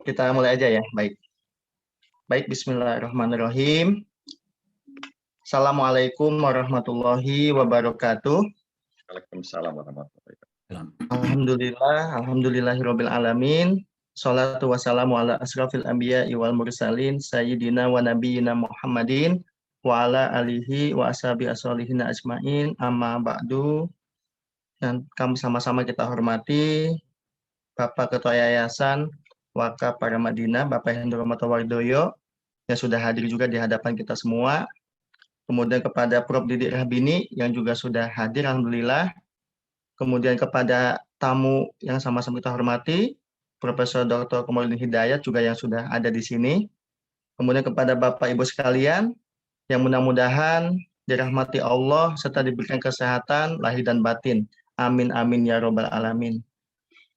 Kita mulai aja ya. Baik, bismillahirrahmanirrahim. Assalamualaikum warahmatullahi wabarakatuh. Waalaikumsalam warahmatullahi wabarakatuh. Alhamdulillahirabbil alamin. Shalatu wassalamu ala asrafil anbiya'i wal mursalin sayyidina wa nabiyyina Muhammadin wa ala alihi wa ashabi asholihin ajmain, amma ba'du. Dan kami sama-sama kita hormati Bapak Ketua Yayasan Wakaf Paramadina, Bapak Hendro Matawardoyo, yang sudah hadir juga di hadapan kita semua. Kemudian kepada Prof. Didik Rahbini yang juga sudah hadir, alhamdulillah. Kemudian kepada tamu yang sama-sama kita hormati, Profesor Dr. Komarudin Hidayat juga yang sudah ada di sini. Kemudian kepada Bapak Ibu sekalian yang mudah-mudahan dirahmati Allah serta diberikan kesehatan lahir dan batin. Amin amin ya robbal alamin.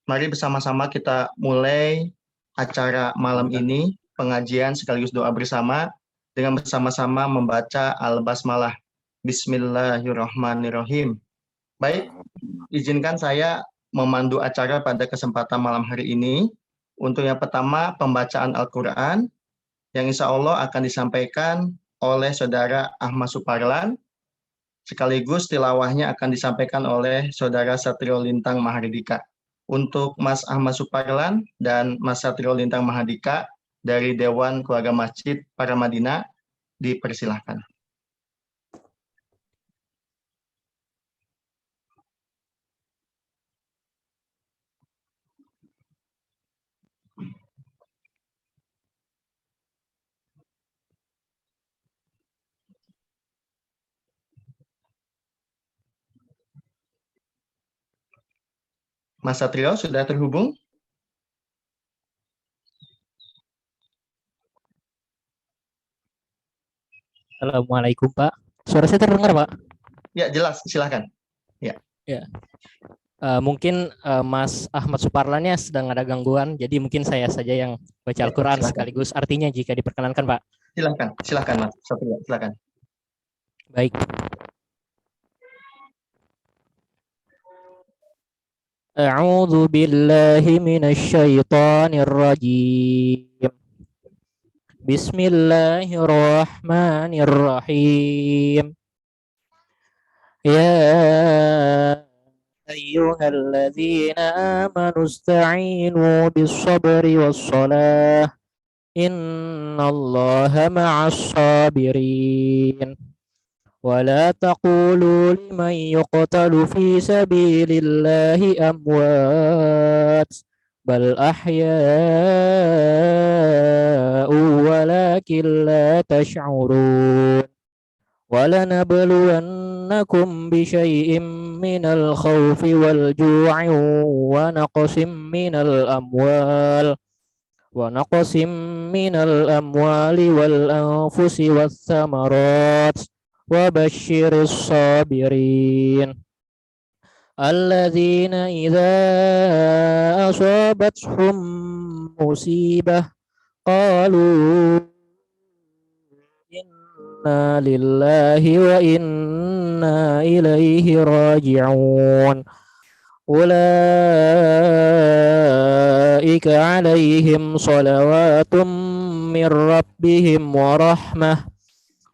Mari bersama-sama kita mulai acara malam ini, pengajian sekaligus doa bersama dengan bersama-sama membaca Al-Basmalah. Bismillahirrahmanirrahim. Baik, izinkan saya memandu acara pada kesempatan malam hari ini. Untuk yang pertama, pembacaan Al-Quran yang insya Allah akan disampaikan oleh Saudara Ahmad Suparlan. Sekaligus tilawahnya akan disampaikan oleh Saudara Satrio Lintang Mahardika. Untuk Mas Ahmad Suparlan dan Mas Satrio Lintang Mahardika dari Dewan Keluarga Masjid Paramadina, dipersilahkan. Mas Satrio sudah terhubung? Assalamualaikum Pak. Suara saya terdengar Pak? Ya jelas, silakan. Ya. Mungkin Mas Ahmad Suparlannya sedang ada gangguan, jadi mungkin saya saja yang baca Al-Quran sekaligus artinya jika diperkenankan Pak. Silakan Mas Satrio, silakan. Baik. A'udzu billahi minasyaitonir rajim. Bismillahirrahmanirrahim. Ya ayyuhalladzina amanu ista'inu bis-sabri was-salah. Innallaha ma'as-sabirin. ولا تقولوا لمن يقتل في سبيل الله أموات بل أحياء ولكن لا تشعرون ولنبلونكم بشيء من الخوف والجوع ونقص من الأموال والأنفس والثمرات وبشر الصابرين الذين إذا أصابتهم مصيبة قالوا إنا لله وإنا إليه راجعون أولئك عليهم صلوات من ربهم ورحمة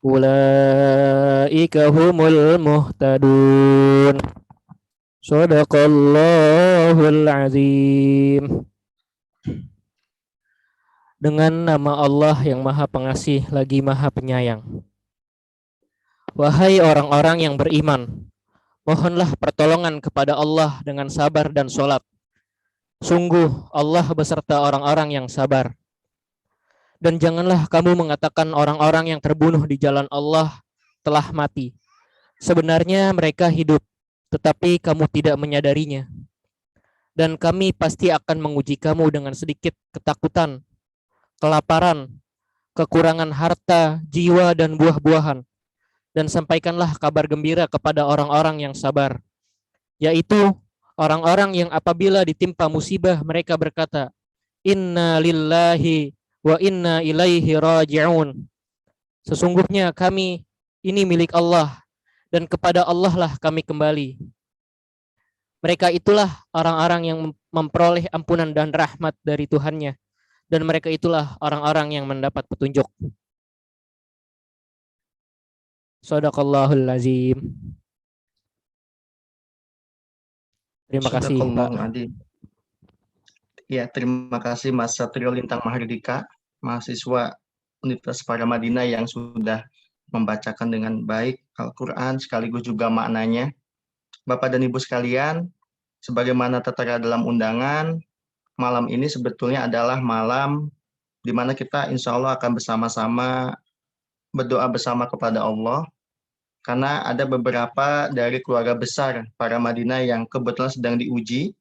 Ulaika humul muhtadun. Shadaqallahul azim. Dengan nama Allah yang Maha Pengasih lagi Maha Penyayang. Wahai orang-orang yang beriman, mohonlah pertolongan kepada Allah dengan sabar dan sholat. Sungguh Allah beserta orang-orang yang sabar. Dan janganlah kamu mengatakan orang-orang yang terbunuh di jalan Allah telah mati. Sebenarnya mereka hidup, tetapi kamu tidak menyadarinya. Dan kami pasti akan menguji kamu dengan sedikit ketakutan, kelaparan, kekurangan harta, jiwa, dan buah-buahan. Dan sampaikanlah kabar gembira kepada orang-orang yang sabar, yaitu orang-orang yang apabila ditimpa musibah mereka berkata, Inna lillahi wa inna ilaihi raji'un. Sesungguhnya kami ini milik Allah dan kepada Allah lah kami kembali. Mereka itulah orang-orang yang memperoleh ampunan dan rahmat dari Tuhannya dan mereka itulah orang-orang yang mendapat petunjuk. Shadaqallahul azim. Terima kasih, Pak. Sadaqallahul adzim. Ya, terima kasih Mas Satrio Lintang Mahardika, mahasiswa Universitas Paramadina yang sudah membacakan dengan baik Al-Quran sekaligus juga maknanya. Bapak dan Ibu sekalian, sebagaimana tertera dalam undangan, malam ini sebetulnya adalah malam di mana kita insya Allah akan bersama-sama berdoa bersama kepada Allah, karena ada beberapa dari keluarga besar Paramadina yang kebetulan sedang diuji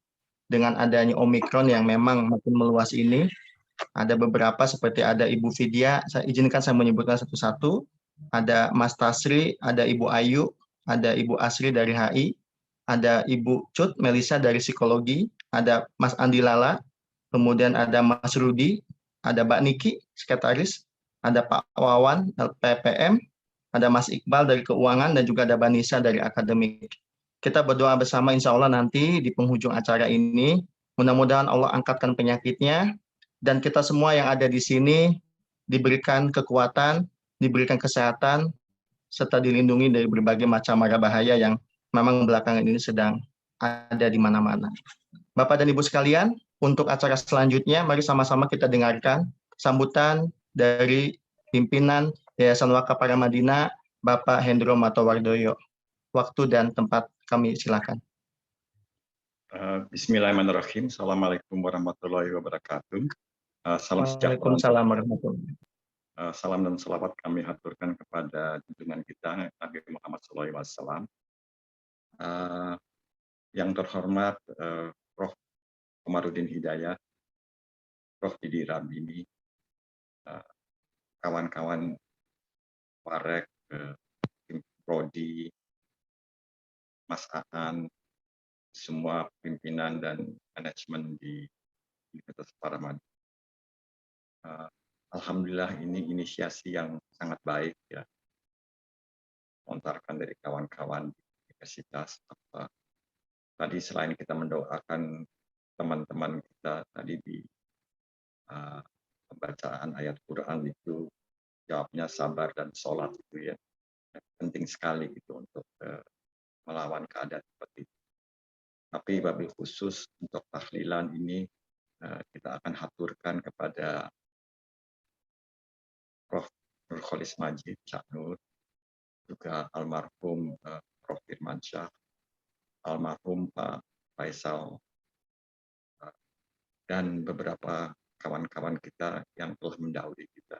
dengan adanya Omikron yang memang makin meluas ini. Ada beberapa seperti ada Ibu Vidya, izinkan saya menyebutkan satu-satu. Ada Mas Tasri, ada Ibu Ayu, ada Ibu Asri dari HI, ada Ibu Cut Melisa dari Psikologi, ada Mas Andi Lala, kemudian ada Mas Rudi, ada Mbak Niki, Sekretaris, ada Pak Wawan, LPPM, ada Mas Iqbal dari Keuangan, dan juga ada Banisa dari Akademik. Kita berdoa bersama insya Allah nanti di penghujung acara ini, mudah-mudahan Allah angkatkan penyakitnya, dan kita semua yang ada di sini diberikan kekuatan, diberikan kesehatan, serta dilindungi dari berbagai macam mara bahaya yang memang belakangan ini sedang ada di mana-mana. Bapak dan Ibu sekalian, untuk acara selanjutnya, mari sama-sama kita dengarkan sambutan dari pimpinan Yayasan Wakaf Paramadina, Bapak Hendro Matowardoyo. Waktu dan tempat kami silakan. Bismillahirrahmanirrahim. Assalamualaikum warahmatullahi wabarakatuh. Salam sejahtera. Waalaikumsalam warahmatullahi wabarakatuh. Salam dan salawat kami haturkan kepada junjungan kita Nabi Muhammad SAW. Yang terhormat Prof. Komarudin Hidayat, Prof. Didi Rabini, kawan-kawan Parek, tim Prodi, Mas Aan, semua pimpinan dan manajemen di Universitas Paramadina. Alhamdulillah ini inisiasi yang sangat baik ya, lontarkan dari kawan-kawan di universitas. Tadi selain kita mendoakan teman-teman kita tadi di pembacaan ayat Quran itu jawabnya sabar dan sholat itu ya, penting sekali itu untuk melawan keadaan seperti itu. Tapi wabil khusus untuk tahlilan ini kita akan haturkan kepada Prof. Nurholis Majid Caknur, juga almarhum Prof. Firmansyah, almarhum Pak Faisal, dan beberapa kawan-kawan kita yang telah mendahului kita.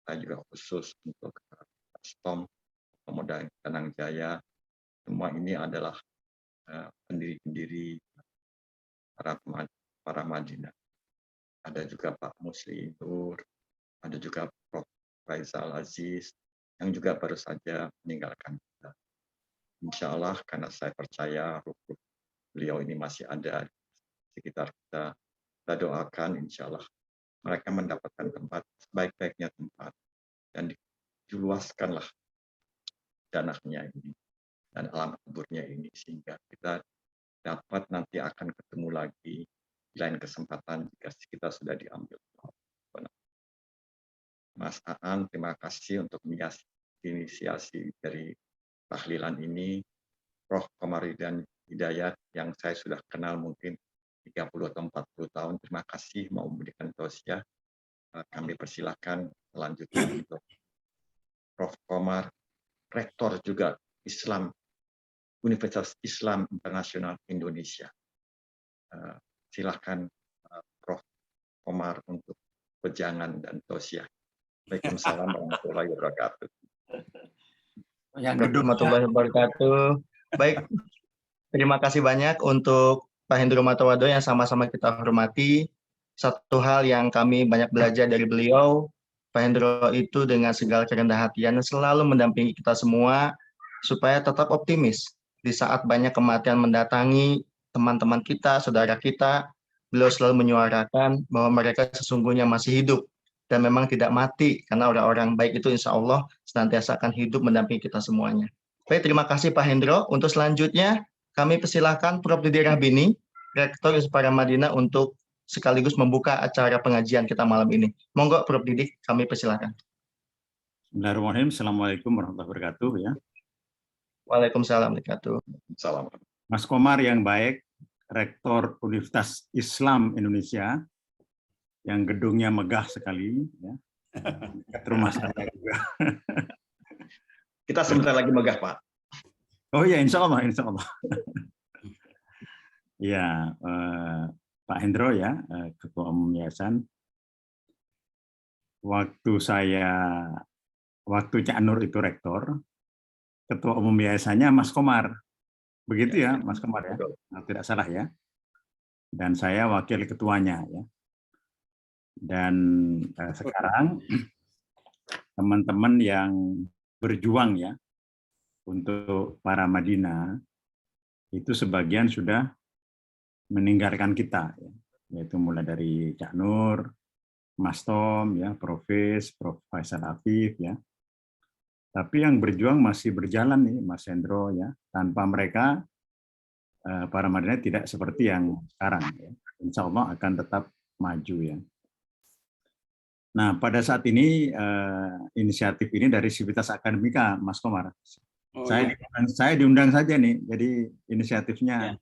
Saya juga khusus untuk Stom, Pemuda Tenang Jaya. Semua ini adalah pendiri-pendiri Paramadina. Ada juga Pak Musli Nur, ada juga Prof. Faisal Aziz, yang juga baru saja meninggalkan kita. Insya Allah, karena saya percaya ruh beliau ini masih ada di sekitar kita, kita doakan insya Allah mereka mendapatkan tempat, sebaik-baiknya tempat, dan diluaskanlah janahnya ini dan alam kuburnya ini, sehingga kita dapat nanti akan ketemu lagi di lain kesempatan jika kita sudah diambil. Mas Aan, terima kasih untuk inisiasi dari tahlilan ini. Prof. Komarudin Hidayat yang saya sudah kenal mungkin 30 atau 40 tahun, terima kasih mau memberikan tausiah. Kami persilahkan selanjutnya untuk Prof. Komar, Rektor juga Islam Universitas Islam Internasional Indonesia. Silahkan Prof. Komar untuk pejangan dan tausiah. Waalaikumsalam warahmatullahi wabarakatuh. Warahmatullahi wabarakatuh. Baik, terima kasih banyak untuk Pak Hendro Matowardoyo yang sama-sama kita hormati. Satu hal yang kami banyak belajar dari beliau, Pak Hendro itu dengan segala kerendahan hatian selalu mendampingi kita semua supaya tetap optimis. Di saat banyak kematian mendatangi teman-teman kita, saudara kita, beliau selalu menyuarakan bahwa mereka sesungguhnya masih hidup dan memang tidak mati, karena orang-orang baik itu insya Allah senantiasa akan hidup mendampingi kita semuanya. Baik, terima kasih Pak Hendro. Untuk selanjutnya, kami persilahkan Prof. Didi Rabini, Rektor Paramadina untuk sekaligus membuka acara pengajian kita malam ini. Monggo Prof. Didik, kami persilakan. Bismillahirrahmanirrahim. Assalamualaikum warahmatullahi wabarakatuh. Ya. Waalaikumsalam warahmatullahi wabarakatuh. Salam. Mas Komar yang baik, Rektor Universitas Islam Indonesia, yang gedungnya megah sekali, ya. Dekat rumah saya juga. Kita sebentar lagi megah, Pak. Oh iya, insya Allah, insya Allah. Ya, Pak Hendro ya, Ketua Umum Yayasan. Waktu Cak Nur itu rektor, Ketua Umum Yayasannya Mas Komar. Begitu ya, Mas Komar ya? Nah, tidak salah ya. Dan saya wakil ketuanya ya. Dan sekarang teman-teman yang berjuang ya untuk para Madinah itu sebagian sudah meninggalkan kita ya. Yaitu mulai dari Cak Nur, Mas Tom ya, Prof Faisal Afif ya. Tapi yang berjuang masih berjalan nih Mas Hendro ya. Tanpa mereka para Madinah tidak seperti yang sekarang ya. Insya Allah akan tetap maju ya. Nah, pada saat ini inisiatif ini dari Sivitas Akademika, Mas Komar. Saya diundang saja nih, jadi inisiatifnya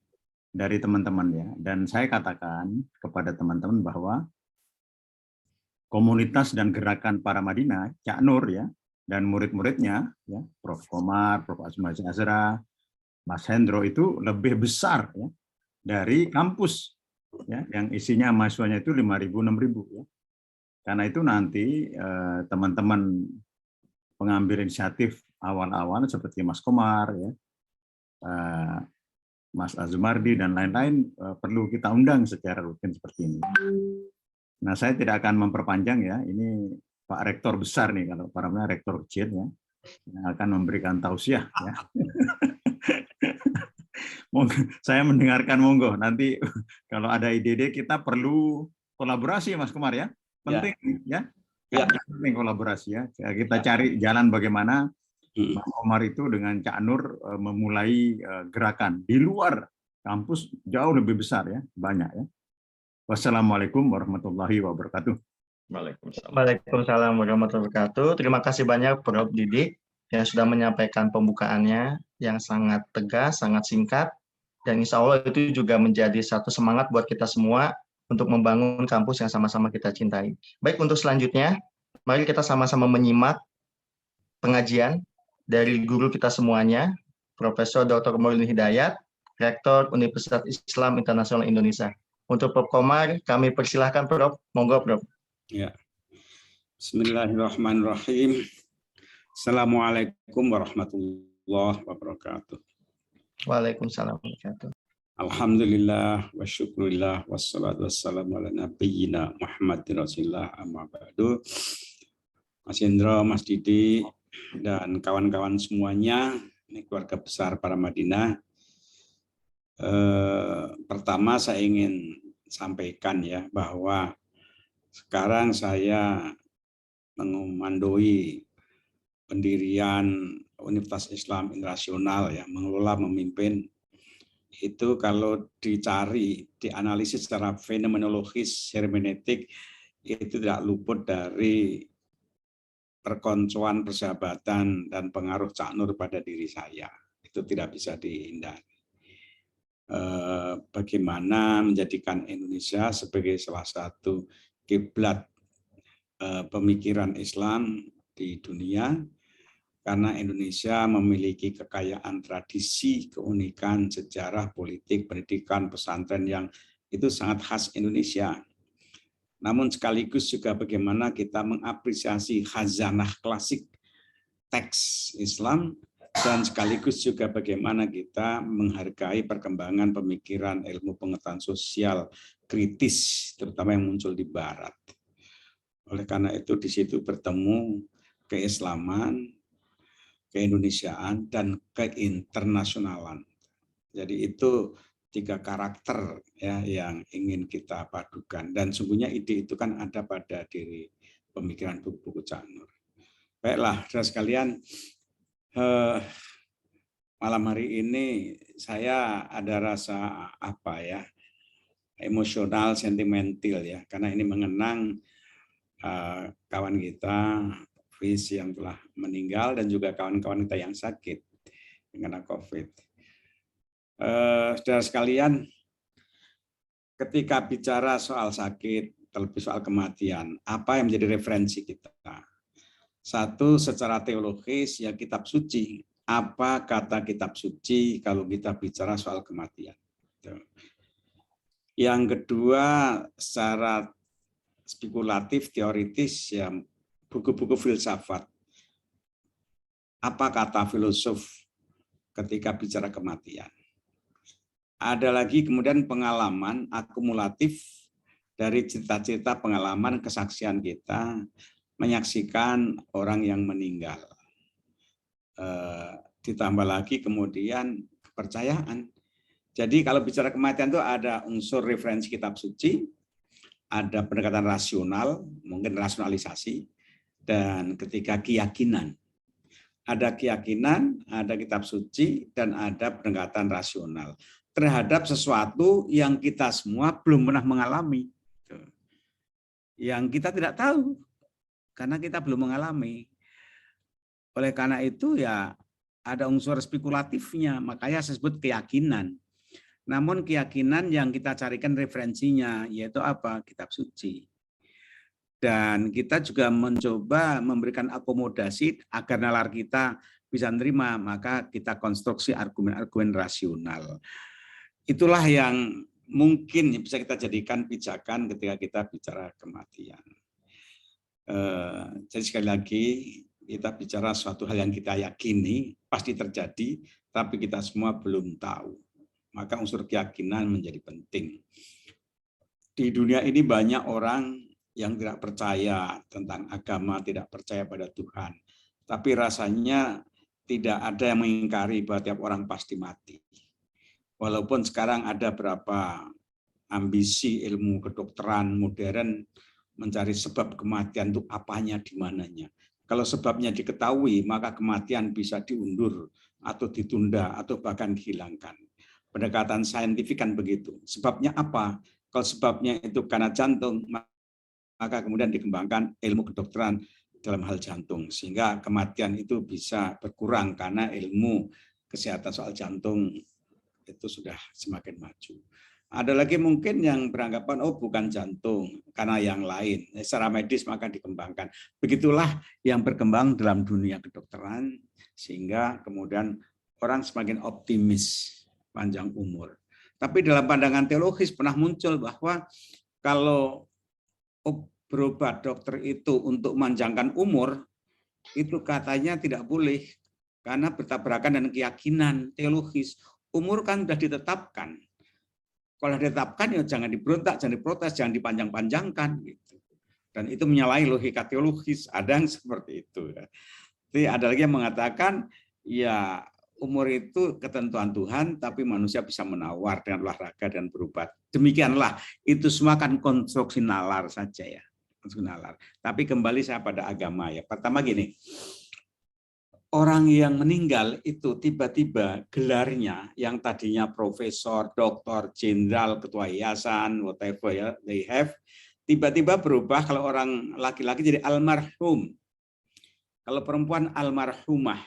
dari teman-teman ya. Dan saya katakan kepada teman-teman bahwa komunitas dan gerakan para Madinah, Cak Nur ya, dan murid-muridnya, ya, Prof. Komar, Prof. Azmaji Azra, Mas Hendro itu lebih besar ya, dari kampus ya, yang isinya mahasiswanya itu 5.000, 6.000 ya. Karena itu nanti teman-teman pengambil inisiatif awal-awal seperti Mas Komar, ya, Mas Azumardi dan lain-lain perlu kita undang secara rutin seperti ini. Nah, saya tidak akan memperpanjang ya. Ini Pak Rektor besar nih, kalau para rektor kecil ya, yang akan memberikan tausiah. Ya. Saya mendengarkan monggo. Nanti kalau ada ide-ide kita perlu kolaborasi, Mas Komar ya. Penting ya. Penting kolaborasi ya. Kita cari jalan bagaimana Mas Komar itu dengan Cak Nur memulai gerakan di luar kampus jauh lebih besar ya, banyak ya. Wassalamualaikum warahmatullahi wabarakatuh. Waalaikumsalam warahmatullahi wabarakatuh. Terima kasih banyak Prof. Didik yang sudah menyampaikan pembukaannya yang sangat tegas, sangat singkat, dan insya Allah itu juga menjadi satu semangat buat kita semua untuk membangun kampus yang sama-sama kita cintai. Baik, untuk selanjutnya, mari kita sama-sama menyimak pengajian dari guru kita semuanya, Profesor Dr. Maulid Hidayat, Rektor Universitas Islam Internasional Indonesia. Untuk Prof. Komar, kami persilahkan Prof. Monggo, Prof. Ya. Bismillahirrahmanirrahim. Assalamualaikum warahmatullahi wabarakatuh. Waalaikumsalam warahmatullahi wabarakatuh. Alhamdulillah wa syukurillah wassalatu wassalamu ala nabiyyina Muhammadin Rasulullah amma ba'du. Mas Hendro, Mas Didi, dan kawan-kawan semuanya, ini keluarga besar para Madinah. Pertama saya ingin sampaikan ya bahwa sekarang saya mengomandoi pendirian Universitas Islam Internasional ya, mengelola, memimpin. Itu kalau dicari, dianalisis secara fenomenologis, hermeneutik, itu tidak luput dari perkoncoan, persahabatan, dan pengaruh Cak Nur pada diri saya. Itu tidak bisa dihindari. Bagaimana menjadikan Indonesia sebagai salah satu kiblat pemikiran Islam di dunia, karena Indonesia memiliki kekayaan tradisi, keunikan, sejarah, politik, pendidikan, pesantren yang itu sangat khas Indonesia. Namun sekaligus juga bagaimana kita mengapresiasi khazanah klasik teks Islam, dan sekaligus juga bagaimana kita menghargai perkembangan pemikiran ilmu pengetahuan sosial kritis, terutama yang muncul di Barat. Oleh karena itu di situ bertemu keislaman, keindonesiaan, dan keinternasyonalan. Jadi itu 3 karakter ya yang ingin kita padukan, dan sungguhnya ide itu kan ada pada diri pemikiran buku-buku Cak Nur. Baiklah, saudara sekalian, malam hari ini saya ada rasa apa ya, emosional, sentimental ya, karena ini mengenang kawan kita Fis yang telah meninggal dan juga kawan-kawan kita yang sakit kena COVID. Saudara sekalian, ketika bicara soal sakit, terlebih soal kematian, apa yang menjadi referensi kita? Satu, secara teologis ya kitab suci. Apa kata kitab suci kalau kita bicara soal kematian? Yang kedua, secara spekulatif, teoritis, ya buku-buku filsafat. Apa kata filosof ketika bicara kematian? Ada lagi kemudian pengalaman akumulatif dari cerita-cerita pengalaman kesaksian kita menyaksikan orang yang meninggal. Ditambah lagi kemudian kepercayaan. Jadi kalau bicara kematian itu ada unsur referensi kitab suci, ada pendekatan rasional, mungkin rasionalisasi, dan ketika keyakinan. Ada keyakinan, ada kitab suci, dan ada pendekatan rasional terhadap sesuatu yang kita semua belum pernah mengalami. Yang kita tidak tahu, karena kita belum mengalami. Oleh karena itu ya ada unsur spekulatifnya, makanya saya sebut keyakinan. Namun keyakinan yang kita carikan referensinya, yaitu apa? Kitab suci. Dan kita juga mencoba memberikan akomodasi agar nalar kita bisa menerima, maka kita konstruksi argumen-argumen rasional. Itulah yang mungkin bisa kita jadikan pijakan ketika kita bicara kematian. Jadi sekali lagi, kita bicara suatu hal yang kita yakini pasti terjadi, tapi kita semua belum tahu. Maka unsur keyakinan menjadi penting. Di dunia ini banyak orang yang tidak percaya tentang agama, tidak percaya pada Tuhan. Tapi rasanya tidak ada yang mengingkari bahwa tiap orang pasti mati. Walaupun sekarang ada berapa ambisi ilmu kedokteran modern mencari sebab kematian itu apanya, di mananya. Kalau sebabnya diketahui, maka kematian bisa diundur atau ditunda atau bahkan dihilangkan. Pendekatan saintifik kan begitu. Sebabnya apa? Kalau sebabnya itu karena jantung, maka kemudian dikembangkan ilmu kedokteran dalam hal jantung. Sehingga kematian itu bisa berkurang karena ilmu kesehatan soal jantung itu sudah semakin maju. Ada lagi mungkin yang beranggapan, oh bukan jantung, karena yang lain. Secara medis maka dikembangkan. Begitulah yang berkembang dalam dunia kedokteran, sehingga kemudian orang semakin optimis panjang umur. Tapi dalam pandangan teologis pernah muncul bahwa kalau berobat dokter itu untuk memanjangkan umur, itu katanya tidak boleh, karena bertabrakan dengan keyakinan teologis. Umur kan sudah ditetapkan. Kalau ditetapkan ya jangan diberontak, jangan diprotes, jangan dipanjang-panjangkan gitu. Dan itu menyalahi logika teologis, ada yang seperti itu. Jadi ada lagi yang mengatakan ya umur itu ketentuan Tuhan, tapi manusia bisa menawar dengan olahraga dan berobat. Demikianlah, itu semua kan konstruksi nalar saja ya. Konstruksi nalar. Tapi kembali saya pada agama ya. Pertama gini, orang yang meninggal itu tiba-tiba gelarnya yang tadinya profesor, doktor, jenderal, ketua yayasan, whatever ya, they have, tiba-tiba berubah. Kalau orang laki-laki jadi almarhum. Kalau perempuan almarhumah.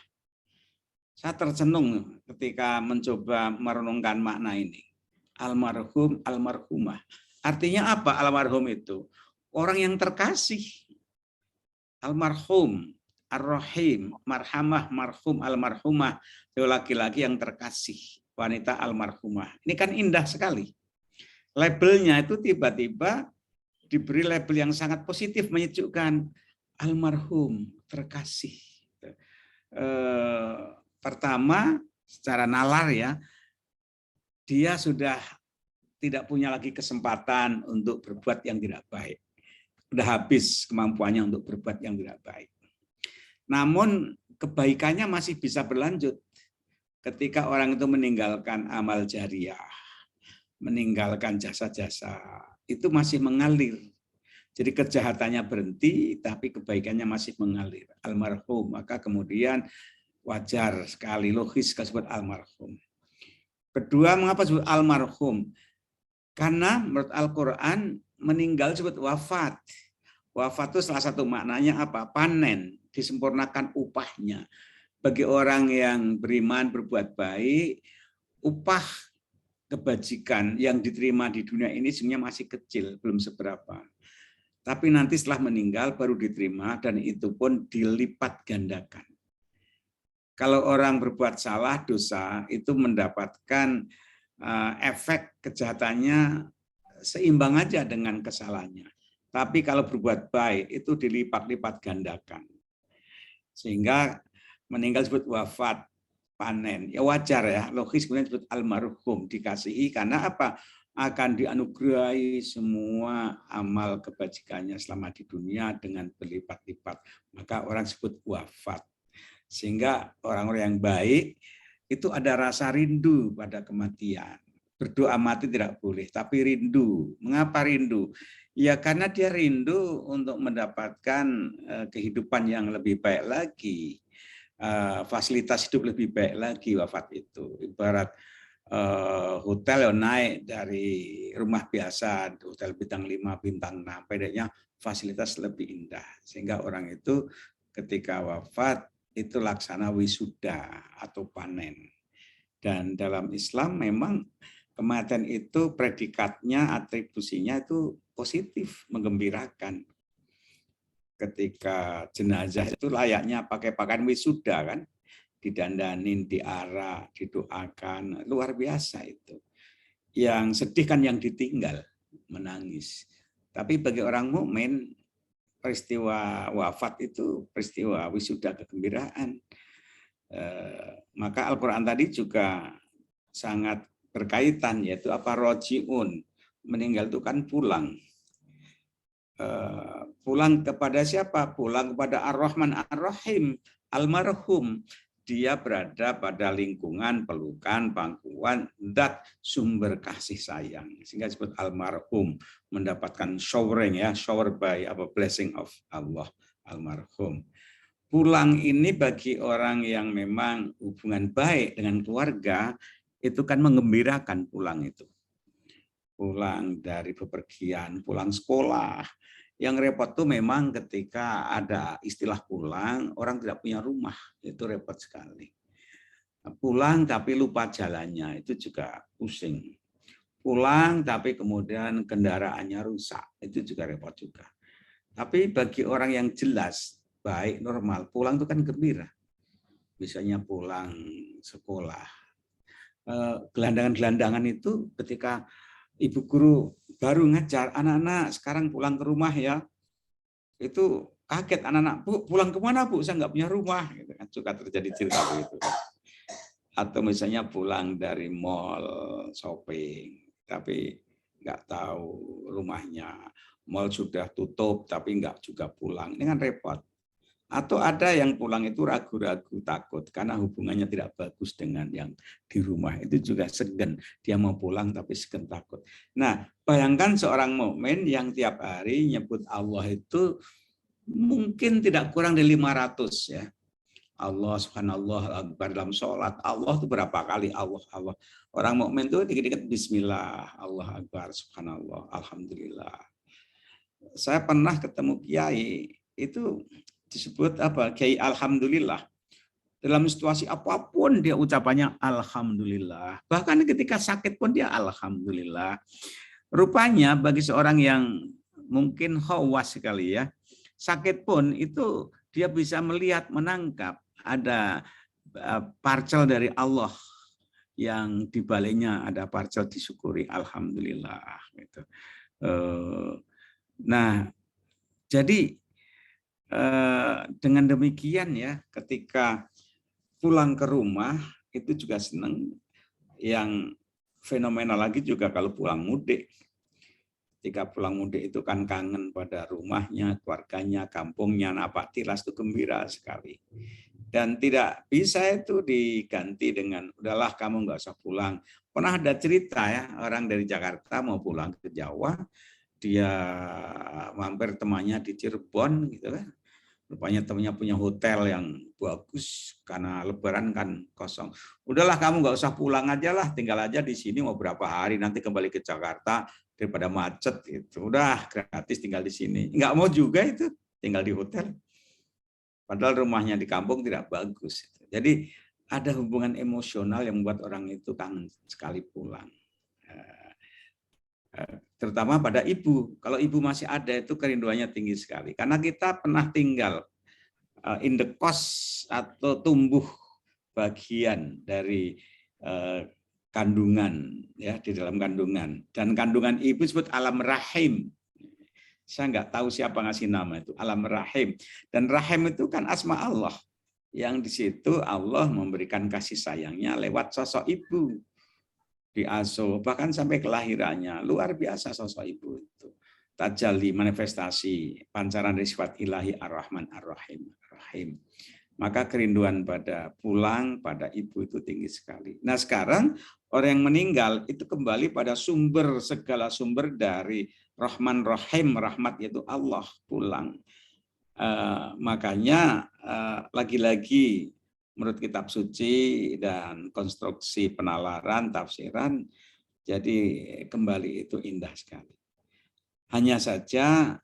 Saya tercenung ketika mencoba merenungkan makna ini. Almarhum, almarhumah. Artinya apa almarhum itu? Orang yang terkasih. Almarhum. Ar-Rahim, marhamah, marhum, almarhumah, laki-laki yang terkasih, wanita almarhumah. Ini kan indah sekali. Labelnya itu tiba-tiba diberi label yang sangat positif, menyejukkan. Almarhum, terkasih. Pertama, secara nalar ya, dia sudah tidak punya lagi kesempatan untuk berbuat yang tidak baik. Sudah habis kemampuannya untuk berbuat yang tidak baik. Namun kebaikannya masih bisa berlanjut ketika orang itu meninggalkan amal jariah, meninggalkan jasa-jasa, itu masih mengalir. Jadi kejahatannya berhenti, tapi kebaikannya masih mengalir. Almarhum, maka kemudian wajar sekali, logis disebut almarhum. Kedua, mengapa disebut almarhum? Karena menurut Al-Quran meninggal disebut wafat. Wafat itu salah satu maknanya apa? Panen, disempurnakan upahnya. Bagi orang yang beriman, berbuat baik, upah kebajikan yang diterima di dunia ini sebenarnya masih kecil, belum seberapa. Tapi nanti setelah meninggal baru diterima, dan itu pun dilipat gandakan. Kalau orang berbuat salah, dosa, itu mendapatkan efek kejahatannya seimbang aja dengan kesalahannya. Tapi kalau berbuat baik, itu dilipat-lipat gandakan. Sehingga meninggal disebut wafat, panen. Ya wajar ya, logis kemudian disebut almarhum, dikasihi karena apa? Akan dianugerahi semua amal kebajikannya selama di dunia dengan berlipat-lipat. Maka orang sebut wafat. Sehingga orang-orang yang baik itu ada rasa rindu pada kematian. Berdoa mati tidak boleh, tapi rindu. Mengapa rindu? Ya karena dia rindu untuk mendapatkan kehidupan yang lebih baik lagi. Fasilitas hidup lebih baik lagi wafat itu. Ibarat hotel yang naik dari rumah biasa, hotel bintang 5, bintang 6, bedanya fasilitas lebih indah. Sehingga orang itu ketika wafat itu laksana wisuda atau panen. Dan dalam Islam memang kematian itu predikatnya, atribusinya itu positif, menggembirakan. Ketika jenazah itu layaknya pakai pakaian wisuda kan, didandanin, diarak, didoakan, luar biasa itu. Yang sedih kan yang ditinggal, menangis. Tapi bagi orang mukmin peristiwa wafat itu peristiwa wisuda, kegembiraan. Maka Al-Quran tadi juga sangat berkaitan, yaitu apa? Roji'un, meninggal itu kan pulang. Pulang kepada siapa? Pulang kepada Ar-Rahman Ar-Rahim, almarhum. Dia berada pada lingkungan, pelukan, pangkuan, zat sumber kasih sayang. Sehingga disebut almarhum, mendapatkan showering ya, shower by apa blessing of Allah, almarhum. Pulang ini bagi orang yang memang hubungan baik dengan keluarga, itu kan menggembirakan pulang itu. Pulang dari bepergian, pulang sekolah. Yang repot tuh memang ketika ada istilah pulang, orang tidak punya rumah, itu repot sekali. Pulang tapi lupa jalannya, itu juga pusing. Pulang tapi kemudian kendaraannya rusak, itu juga repot juga. Tapi bagi orang yang jelas, baik, normal, pulang itu kan gembira. Misalnya pulang sekolah. Gelandangan-gelandangan itu ketika ibu guru baru ngajar, anak-anak sekarang pulang ke rumah ya, itu kaget anak-anak, Bu, pulang kemana Bu? Saya nggak punya rumah. Gitu kan, juga terjadi cerita begitu. Atau misalnya pulang dari mall shopping, tapi nggak tahu rumahnya. Mall sudah tutup, tapi nggak juga pulang. Ini kan repot. Atau ada yang pulang itu ragu-ragu, takut karena hubungannya tidak bagus dengan yang di rumah. Itu juga segan. Dia mau pulang tapi segan, takut. Nah, bayangkan seorang mukmin yang tiap hari nyebut Allah itu mungkin tidak kurang dari 500 ya. Allah subhanallah akbar dalam sholat. Allah itu berapa kali Allah, Allah. Orang mukmin itu dikit-dikit bismillah, Allah akbar, subhanallah, alhamdulillah. Saya pernah ketemu kiai itu disebut apa? Kiai alhamdulillah. Dalam situasi apapun dia ucapannya alhamdulillah. Bahkan ketika sakit pun dia alhamdulillah. Rupanya bagi seorang yang mungkin khawas sekali ya, sakit pun itu dia bisa melihat, menangkap ada parcel dari Allah yang dibaliknya ada parcel disyukuri, alhamdulillah gitu. Nah, jadi dengan demikian ya, ketika pulang ke rumah itu juga senang. Yang fenomenal lagi juga kalau pulang mudik. Ketika pulang mudik itu kan kangen pada rumahnya, keluarganya, kampungnya, napak tilas itu gembira sekali. Dan tidak bisa itu diganti dengan udahlah kamu nggak usah pulang. Pernah ada cerita ya, orang dari Jakarta mau pulang ke Jawa, dia mampir temannya di Cirebon gitu kan. Rupanya temannya punya hotel yang bagus karena Lebaran kan kosong. Udahlah kamu nggak usah pulang aja lah, tinggal aja di sini mau berapa hari, nanti kembali ke Jakarta daripada macet gitu. Udah gratis tinggal di sini. Nggak mau juga itu tinggal di hotel. Padahal rumahnya di kampung tidak bagus. Jadi ada hubungan emosional yang membuat orang itu kangen sekali pulang. Terutama pada ibu. Kalau ibu masih ada itu kerinduannya tinggi sekali. Karena kita pernah tinggal in the cost atau tumbuh bagian dari kandungan, ya, di dalam kandungan. Dan kandungan ibu disebut alam rahim. Saya nggak tahu siapa ngasih nama itu, alam rahim. Dan rahim itu kan asma Allah. Yang di situ Allah memberikan kasih sayangnya lewat sosok ibu. Diasuh, bahkan sampai kelahirannya. Luar biasa sosok ibu itu. Tajalli, manifestasi, pancaran dari sifat ilahi ar-Rahman ar-Rahim. Maka kerinduan pada pulang, pada ibu itu tinggi sekali. Nah sekarang orang yang meninggal itu kembali pada sumber, segala sumber dari Rahman Rahim, rahmat yaitu Allah, pulang. Makanya lagi-lagi menurut kitab suci dan konstruksi penalaran, tafsiran, jadi kembali itu indah sekali. Hanya saja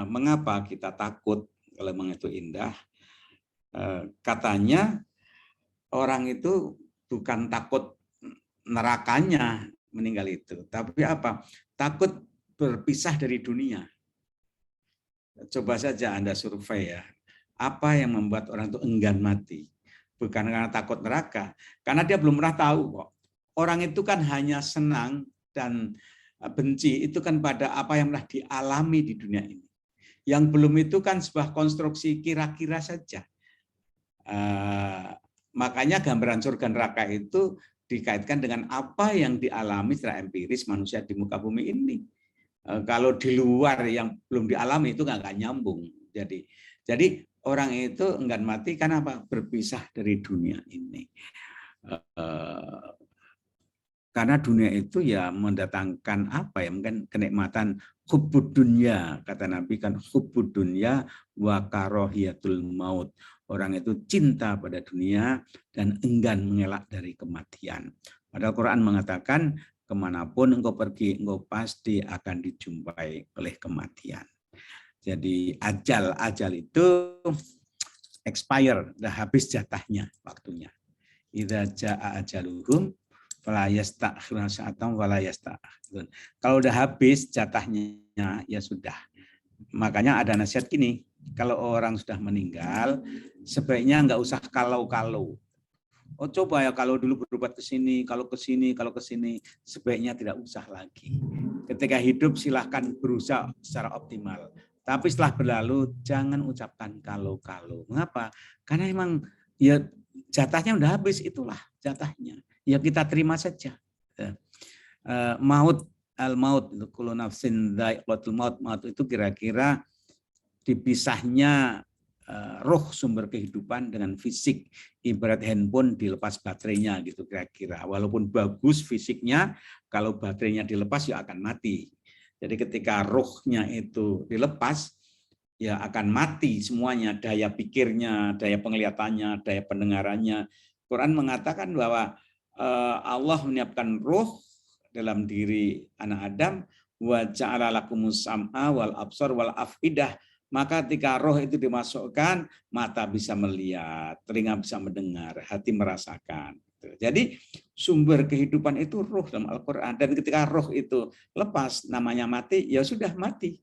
mengapa kita takut kalau memang itu indah? Katanya orang itu bukan takut nerakanya meninggal itu, tapi apa? Takut berpisah dari dunia. Coba saja Anda survei ya, apa yang membuat orang itu enggan mati? Bukan karena takut neraka, karena dia belum pernah tahu kok. Orang itu kan hanya senang dan benci itu kan pada apa yang pernah dialami di dunia ini. Yang belum itu kan sebuah konstruksi kira-kira saja. Makanya gambaran surga neraka itu dikaitkan dengan apa yang dialami secara empiris manusia di muka bumi ini. Kalau di luar yang belum dialami itu nggak nyambung. Jadi orang itu enggan mati karena apa? Berpisah dari dunia ini. Karena dunia itu ya mendatangkan apa ya? Mungkin kenikmatan hubbud dunya. Kata Nabi kan hubbud dunya wa karahiyatul maut. Orang itu cinta pada dunia dan enggan mengelak dari kematian. Padahal Quran mengatakan kemanapun engkau pergi, engkau pasti akan dijumpai oleh kematian. Jadi ajal itu expire, udah habis jatahnya, waktunya. Idza jaa ajaluhum fala yastakhiruna sa'atan wala yasta'khirun. Kalau udah habis jatahnya ya sudah. Makanya ada nasihat gini, kalau orang sudah meninggal sebaiknya nggak usah kalau-kalau. Oh coba ya kalau dulu berbuat ke sini, kalau ke sini, sebaiknya tidak usah lagi. Ketika hidup silahkan berusaha secara optimal. Tapi setelah berlalu jangan ucapkan kalau-kalau. Mengapa? Karena emang ya jatahnya udah habis, itulah jatahnya. Ya kita terima saja. Maut al-maut itu kullu nafsin dha'iqatul maut. Maut itu kira-kira dipisahnya roh sumber kehidupan dengan fisik, ibarat handphone dilepas baterainya gitu kira-kira. Walaupun bagus fisiknya, kalau baterainya dilepas ya akan mati. Jadi ketika rohnya itu dilepas ya akan mati semuanya, daya pikirnya, daya penglihatannya, daya pendengarannya. Quran mengatakan bahwa Allah menyiapkan roh dalam diri anak Adam, wa ja'ala lakumus sam'a wal absar wal afidah. Maka ketika roh itu dimasukkan, mata bisa melihat, telinga bisa mendengar, hati merasakan. Jadi sumber kehidupan itu roh dalam Al-Quran. Dan ketika roh itu lepas, namanya mati, ya sudah mati.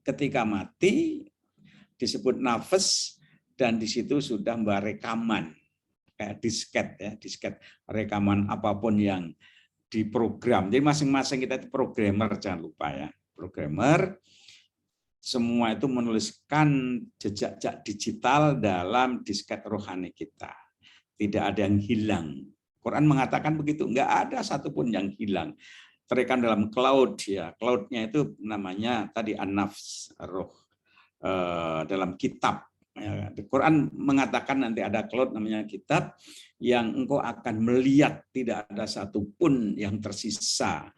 Ketika mati, disebut nafas, dan di situ sudah membawa rekaman. Kayak disket rekaman apapun yang diprogram. Jadi masing-masing kita itu programmer, jangan lupa ya. Programmer, semua itu menuliskan jejak digital dalam disket rohani kita. Tidak ada yang hilang. Quran mengatakan begitu, enggak ada satupun yang hilang. Terekam dalam cloud ya. Cloud-nya itu namanya tadi an-nafs, roh. Dalam kitab. Quran mengatakan nanti ada cloud namanya kitab yang engkau akan melihat tidak ada satupun yang tersisa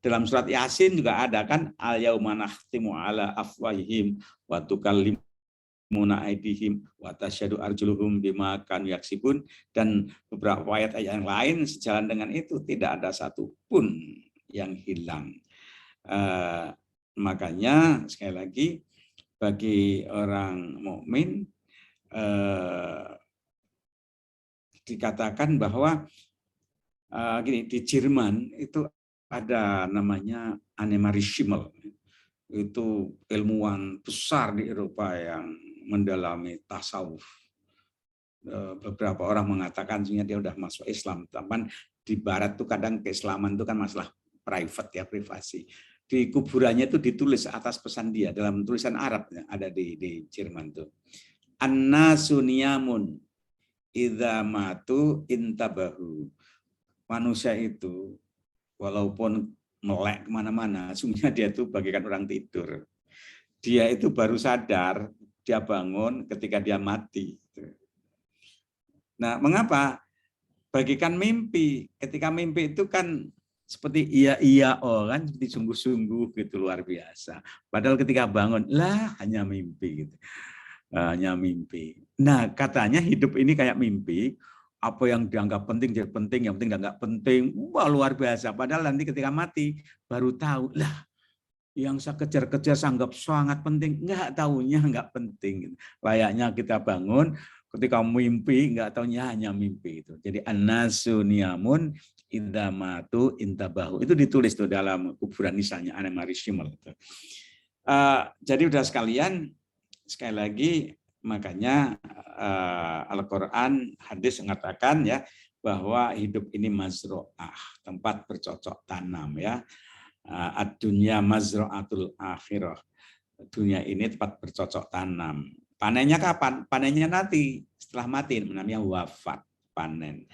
Dalam surat Yasin juga ada kan, al-yauma nakhtimu ala afwahihim wa tukallimuna aydihim wa tasyhadu arjuluhum bima kanu yaksibun, dan beberapa ayat yang lain sejalan dengan itu, tidak ada satupun yang hilang. Makanya sekali lagi bagi orang mukmin dikatakan bahwa gini, di Jerman itu ada namanya Annemarie Schimmel, itu ilmuwan besar di Eropa yang mendalami tasawuf. Beberapa orang mengatakan sebenarnya dia udah masuk Islam, tapi di Barat tuh kadang keislaman itu kan masalah private ya, privasi. Di kuburannya itu ditulis atas pesan dia dalam tulisan Arab ya, ada di Jerman tuh. An-nasu niyamun idza matu intabahu. Manusia itu walaupun melek kemana-mana, sungguhnya dia itu bagaikan orang tidur. Dia itu baru sadar, dia bangun ketika dia mati. Nah, mengapa? Bagikan mimpi. Ketika mimpi itu kan seperti iya kan, seperti sungguh-sungguh gitu, luar biasa. Padahal ketika bangun, lah hanya mimpi gitu. Hanya mimpi. Nah, katanya hidup ini kayak mimpi. Apa yang dianggap penting jadi penting, yang penting nggak penting, wah luar biasa. Padahal nanti ketika mati baru tahu, lah yang saya kejar-kejar sangat sangat penting, nggak taunya nggak penting. Layaknya kita bangun, ketika mimpi nggak taunya hanya mimpi itu. Jadi an-nasu niyamun idza matu intabahu. Itu ditulis tuh dalam kuburan misalnya Annemarie Schimmel. Jadi udah sekalian, sekali lagi makanya Al-Quran, hadis mengatakan ya bahwa hidup ini mazro'ah, tempat bercocok tanam ya. Ad-dunya mazro'atul akhirah. Dunia ini tempat bercocok tanam. Panennya kapan? Panennya nanti setelah mati, namanya wafat, panen.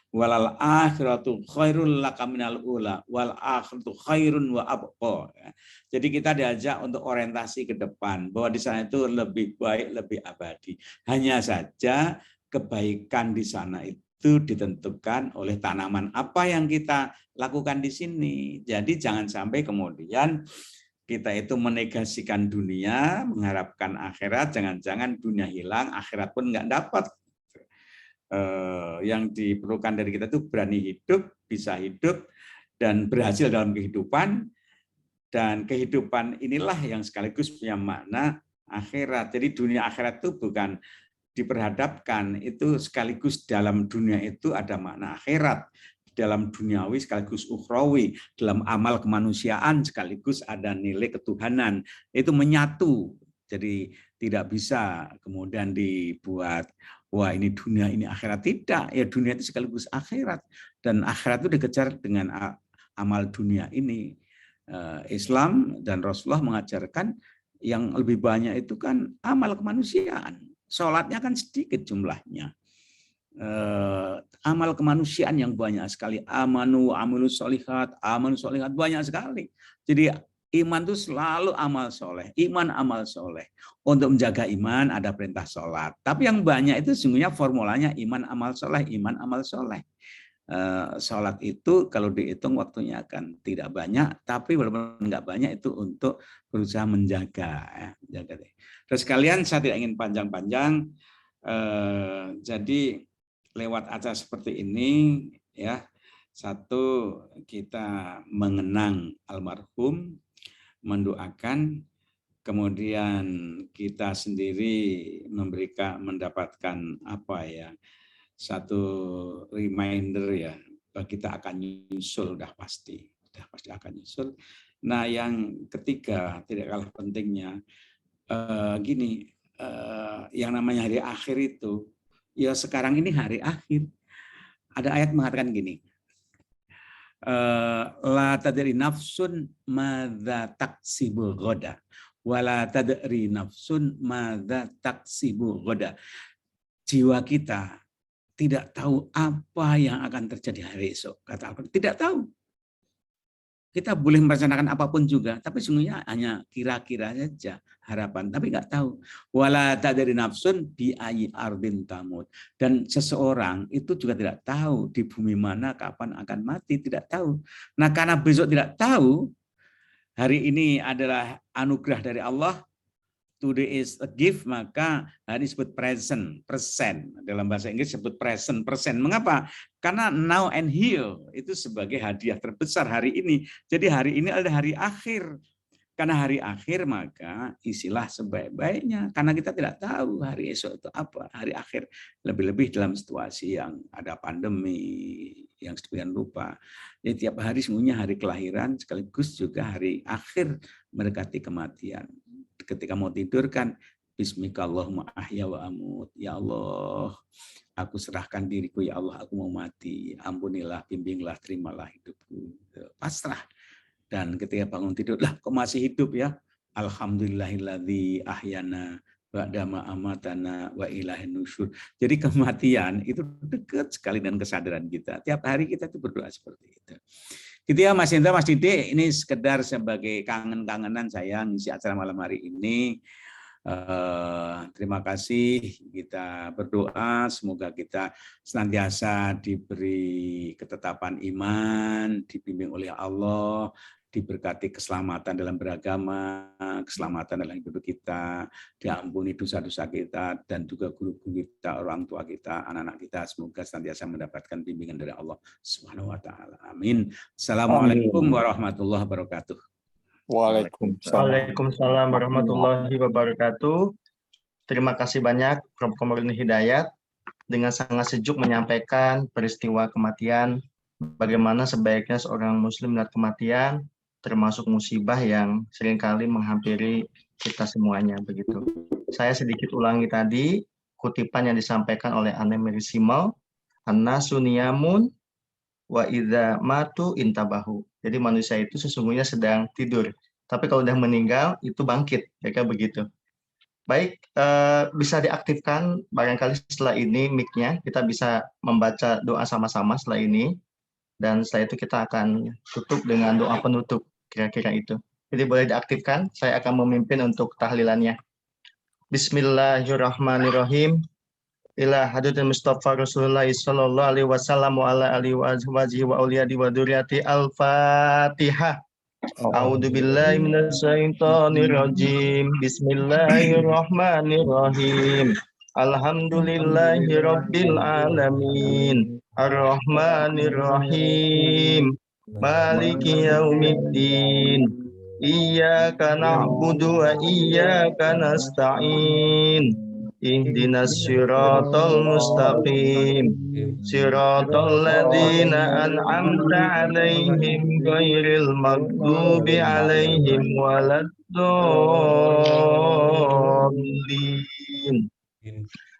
Walal akhiratu khairul laka minal ula wal akhiratu khairun wa abqa. Jadi kita diajak untuk orientasi ke depan, bahwa di sana itu lebih baik, lebih abadi. Hanya saja kebaikan di sana itu ditentukan oleh tanaman apa yang kita lakukan di sini. Jadi jangan sampai kemudian kita itu menegasikan dunia, mengharapkan akhirat, jangan-jangan dunia hilang, akhirat pun nggak dapat. Yang diperlukan dari kita itu berani hidup, bisa hidup, dan berhasil dalam kehidupan. Dan kehidupan inilah yang sekaligus punya makna akhirat. Jadi dunia akhirat itu bukan diperhadapkan, itu sekaligus dalam dunia itu ada makna akhirat. Dalam duniawi sekaligus ukhrawi, dalam amal kemanusiaan sekaligus ada nilai ketuhanan. Itu menyatu. Jadi tidak bisa kemudian dibuat wah ini dunia ini akhirat, tidak. Ya dunia itu sekaligus akhirat, dan akhirat itu dikejar dengan amal dunia ini. Islam dan Rasulullah mengajarkan yang lebih banyak itu kan amal kemanusiaan. Sholatnya kan sedikit jumlahnya. Amal kemanusiaan yang banyak sekali. Amanu amilus sholihat, amanu sholihat banyak sekali. Jadi iman itu selalu amal soleh, iman amal soleh. Untuk menjaga iman ada perintah sholat. Tapi yang banyak itu sesungguhnya formulanya iman amal soleh, iman amal soleh. Sholat itu kalau dihitung waktunya akan tidak banyak, tapi walaupun nggak banyak itu untuk berusaha menjaga. Ya. Terus kalian saya tidak ingin panjang-panjang. Jadi lewat acara seperti ini ya, satu kita mengenang almarhum, mendoakan, kemudian kita sendiri mendapatkan apa ya, satu reminder ya, kita akan nyusul, udah pasti akan nyusul. Nah yang ketiga tidak kalah pentingnya, yang namanya hari akhir itu, ya sekarang ini hari akhir. Ada ayat mengatakan gini, la tadri nafsun madza taksibu ghoda wala tadri nafsun madza taksibu ghoda. Jiwa kita tidak tahu apa yang akan terjadi hari esok, kata Al-Quran. Tidak tahu. kita boleh merencanakan apapun juga, tapi sungguhnya hanya kira-kira saja harapan, tapi nggak tahu. Wala tadri nafsun bi ayyi ardin tamut. Dan seseorang itu juga tidak tahu di bumi mana kapan akan mati, tidak tahu. Nah, karena besok tidak tahu, hari ini adalah anugerah dari Allah, today is a gift, maka hari disebut present. Dalam bahasa Inggris disebut present. Mengapa? Karena now and here itu sebagai hadiah terbesar hari ini. Jadi hari ini adalah hari akhir. Karena hari akhir maka isilah sebaik-baiknya. Karena kita tidak tahu hari esok itu apa. Hari akhir. Lebih-lebih dalam situasi yang ada pandemi, yang sedemikian rupa. Jadi tiap hari semuanya hari kelahiran sekaligus juga hari akhir mendekati kematian. Ketika mau tidur kan bismika Allahumma ahya wa amut. Ya Allah, aku serahkan diriku, ya Allah, aku mau mati. Ampunilah, bimbinglah, terimalah hidupku. Pasrah. Dan ketika bangun tidur, lah kok masih hidup ya? Alhamdulillahilladzi ahyana ba'dama amatana wa ilahin nusyur. Jadi kematian itu dekat sekali dengan kesadaran kita. Tiap hari kita itu berdoa seperti itu. Gitu ya Mas Indra, Mas Didi, ini sekedar sebagai kangen-kangenan saya ngisi acara malam hari ini. Terima kasih, kita berdoa semoga kita senantiasa diberi ketetapan iman, dibimbing oleh Allah, diberkati keselamatan dalam beragama, keselamatan dalam hidup kita, diampuni dosa-dosa kita, dan juga guru-guru kita, orang tua kita, anak-anak kita, semoga senantiasa mendapatkan bimbingan dari Allah Subhanahu wa taala. Amin. Assalamualaikum warahmatullahi wabarakatuh. Waalaikumsalam warahmatullahi wabarakatuh. Terima kasih banyak Prof. Komarudin Hidayat dengan sangat sejuk menyampaikan peristiwa kematian, bagaimana sebaiknya seorang muslim melihat kematian, termasuk musibah yang seringkali menghampiri kita semuanya begitu. Saya sedikit ulangi tadi kutipan yang disampaikan oleh Anne-Marie Simmel, "An-nasu niyamun wa idza matu intabahu." Jadi manusia itu sesungguhnya sedang tidur, tapi kalau sudah meninggal itu bangkit, kayak begitu. Baik, bisa diaktifkan barangkali setelah ini mic-nya, kita bisa membaca doa sama-sama setelah ini, dan setelah itu kita akan tutup dengan doa penutup, kira-kira itu. Jadi boleh diaktifkan, saya akan memimpin untuk tahlilannya. Bismillahirrahmanirrahim. Ila hadratil Mustafa Rasulullah sallallahu alaihi wasallam wa ala alihi wa azwajihi wa auliyadi wa dzurriyyati. Al-Fatihah. A'udzu billahi minasyaitonir rajim. Bismillahirrahmanirrahim. Alhamdulillahi rabbil alamin. Ar-Rahmanir Rahim. Maliki yaumiddin. Iyyaka na'budu wa iyyaka nasta'in. Ihdinas siratal mustaqim. Siratal ladzina an'amta 'alaihim ghairil maghdubi 'alaihim waladdallin.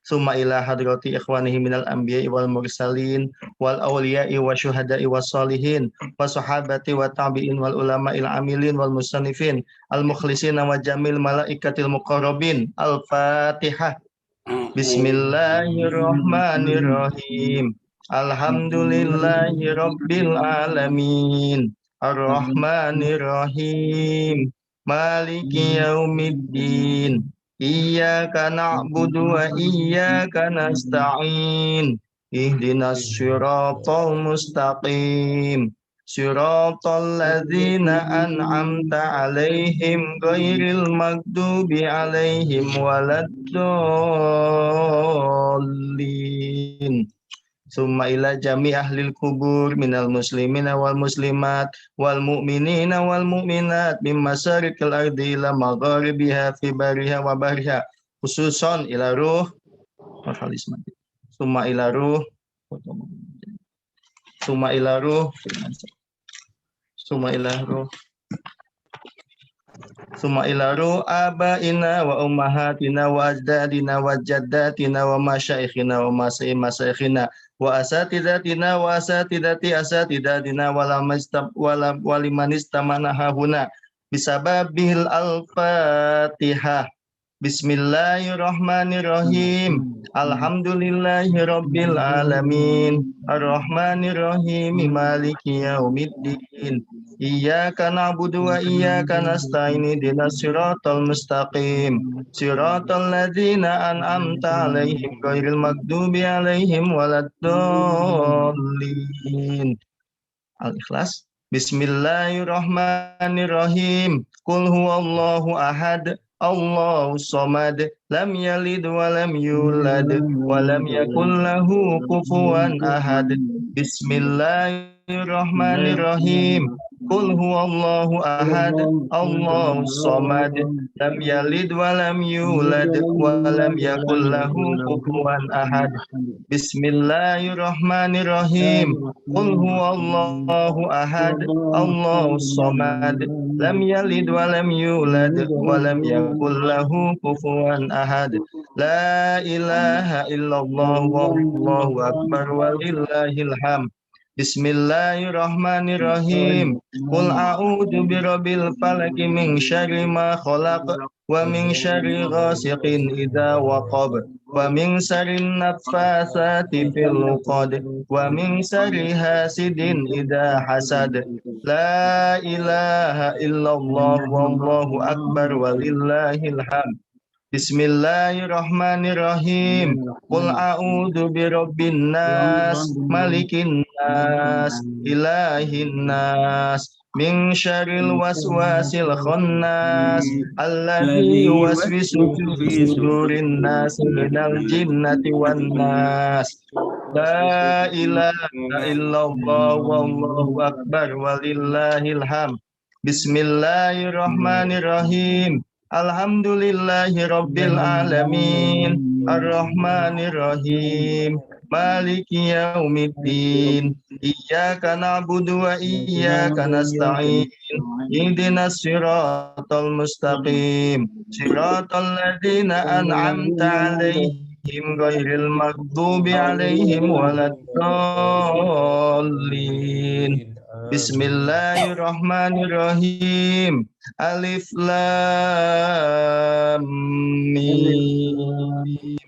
Summa ila hadrati ikhwanihi minal anbiya'i wal mursalin wal awliya'i wa syuhada'i was solihin wa sahabati wa tabi'in wal ulama'il amilin wal musannifin al mukhlisina wa jamil malaikatil muqarrabin. Al-Fatihah. Bismillahirrahmanirrahim. Alhamdulillahi rabbil alamin. Ar-Rahmanir Rahim. Maliki yaumiddin. Iyyaka na'budu wa iyyaka nasta'in. Ihdinas siratal mustaqim. Siratal ladzina an'amta 'alaihim ghairil maghdubi 'alaihim waladdallin. Summa ila jami ahlil kubur minal muslimina wal muslimat wal mu'minina wal mu'minat min masyariqil ardi ila magharibiha fi bariha wa bahriha, khususan ila ruh summa ila ruh summa ila ruh summa ila ruh summa ila ruh abaina wa ummahatina wa ajdadina wa jaddatina wa masyaikhina wa masaikhina wa asatidatina wa asatidati asatidatina wa liman istamana hahuna bisababil al-Fatihah. Bismillahirrahmanirrahim. Alhamdulillahi rabbil alamin. Ar-Rahmanir Rahim. Maliki yaumiddin. Iyyaka na'budu wa iyyaka nasta'in ihdinas siratal mustaqim siratal ladzina an'amta 'alaihim ghairil maghdubi 'alaihim waladdallin. Al-Ikhlas. Bismillahirrahmanirrahim. Qul huwallahu ahad. Allahus samad. Lam yalid wa lam yulad wa lam yakul lahu kufuwan ahad. Bismillahirrahmanirrahim. Qul huwallahu ahad. Allahus samad. Lam yalid wa lam yulad wa lam yakul lahu kufuwan ahad. Bismillahirrahmanirrahim. Qul huwallahu ahad. Allahus samad. Lam yalid wa lam yulad wa lam yakul lahu kufuwan ahad. La ilaha illallah wallahu akbar walillahil hamd. Bismillahirrahmanirrahim. Qul a'udzu birabbil falaq min syarri ma khalaq wa min syarri ghasiqin idza waqab wa min syarri naffasati fil 'uqad wa min syarri hasidin idza hasad. La ilaha illallah wallahu akbar walillahil hamd. Bismillahirrahmanirrahim. Qul a'udzu birabbin nas, malikin nas, ilahin nas, min syarril waswasil khannas, alladzi yuwaswisu fi sudurin nas minal jinnati wan nas. La ilaha illallah wallahu akbar walillahil hamd. Bismillahirrahmanirrahim. Alhamdulillahi rabbil alamin. Ar-Rahmanir Rahim. Maliki yaumiddin. Iyyaka na'budu wa iyyaka nasta'in. Ihdinas siratal mustaqim. Siratal ladzina an'amta 'alaihim ghairil maghdubi 'alaihim waladdallin. Bismillahirrahmanirrahim. Alif lam mim.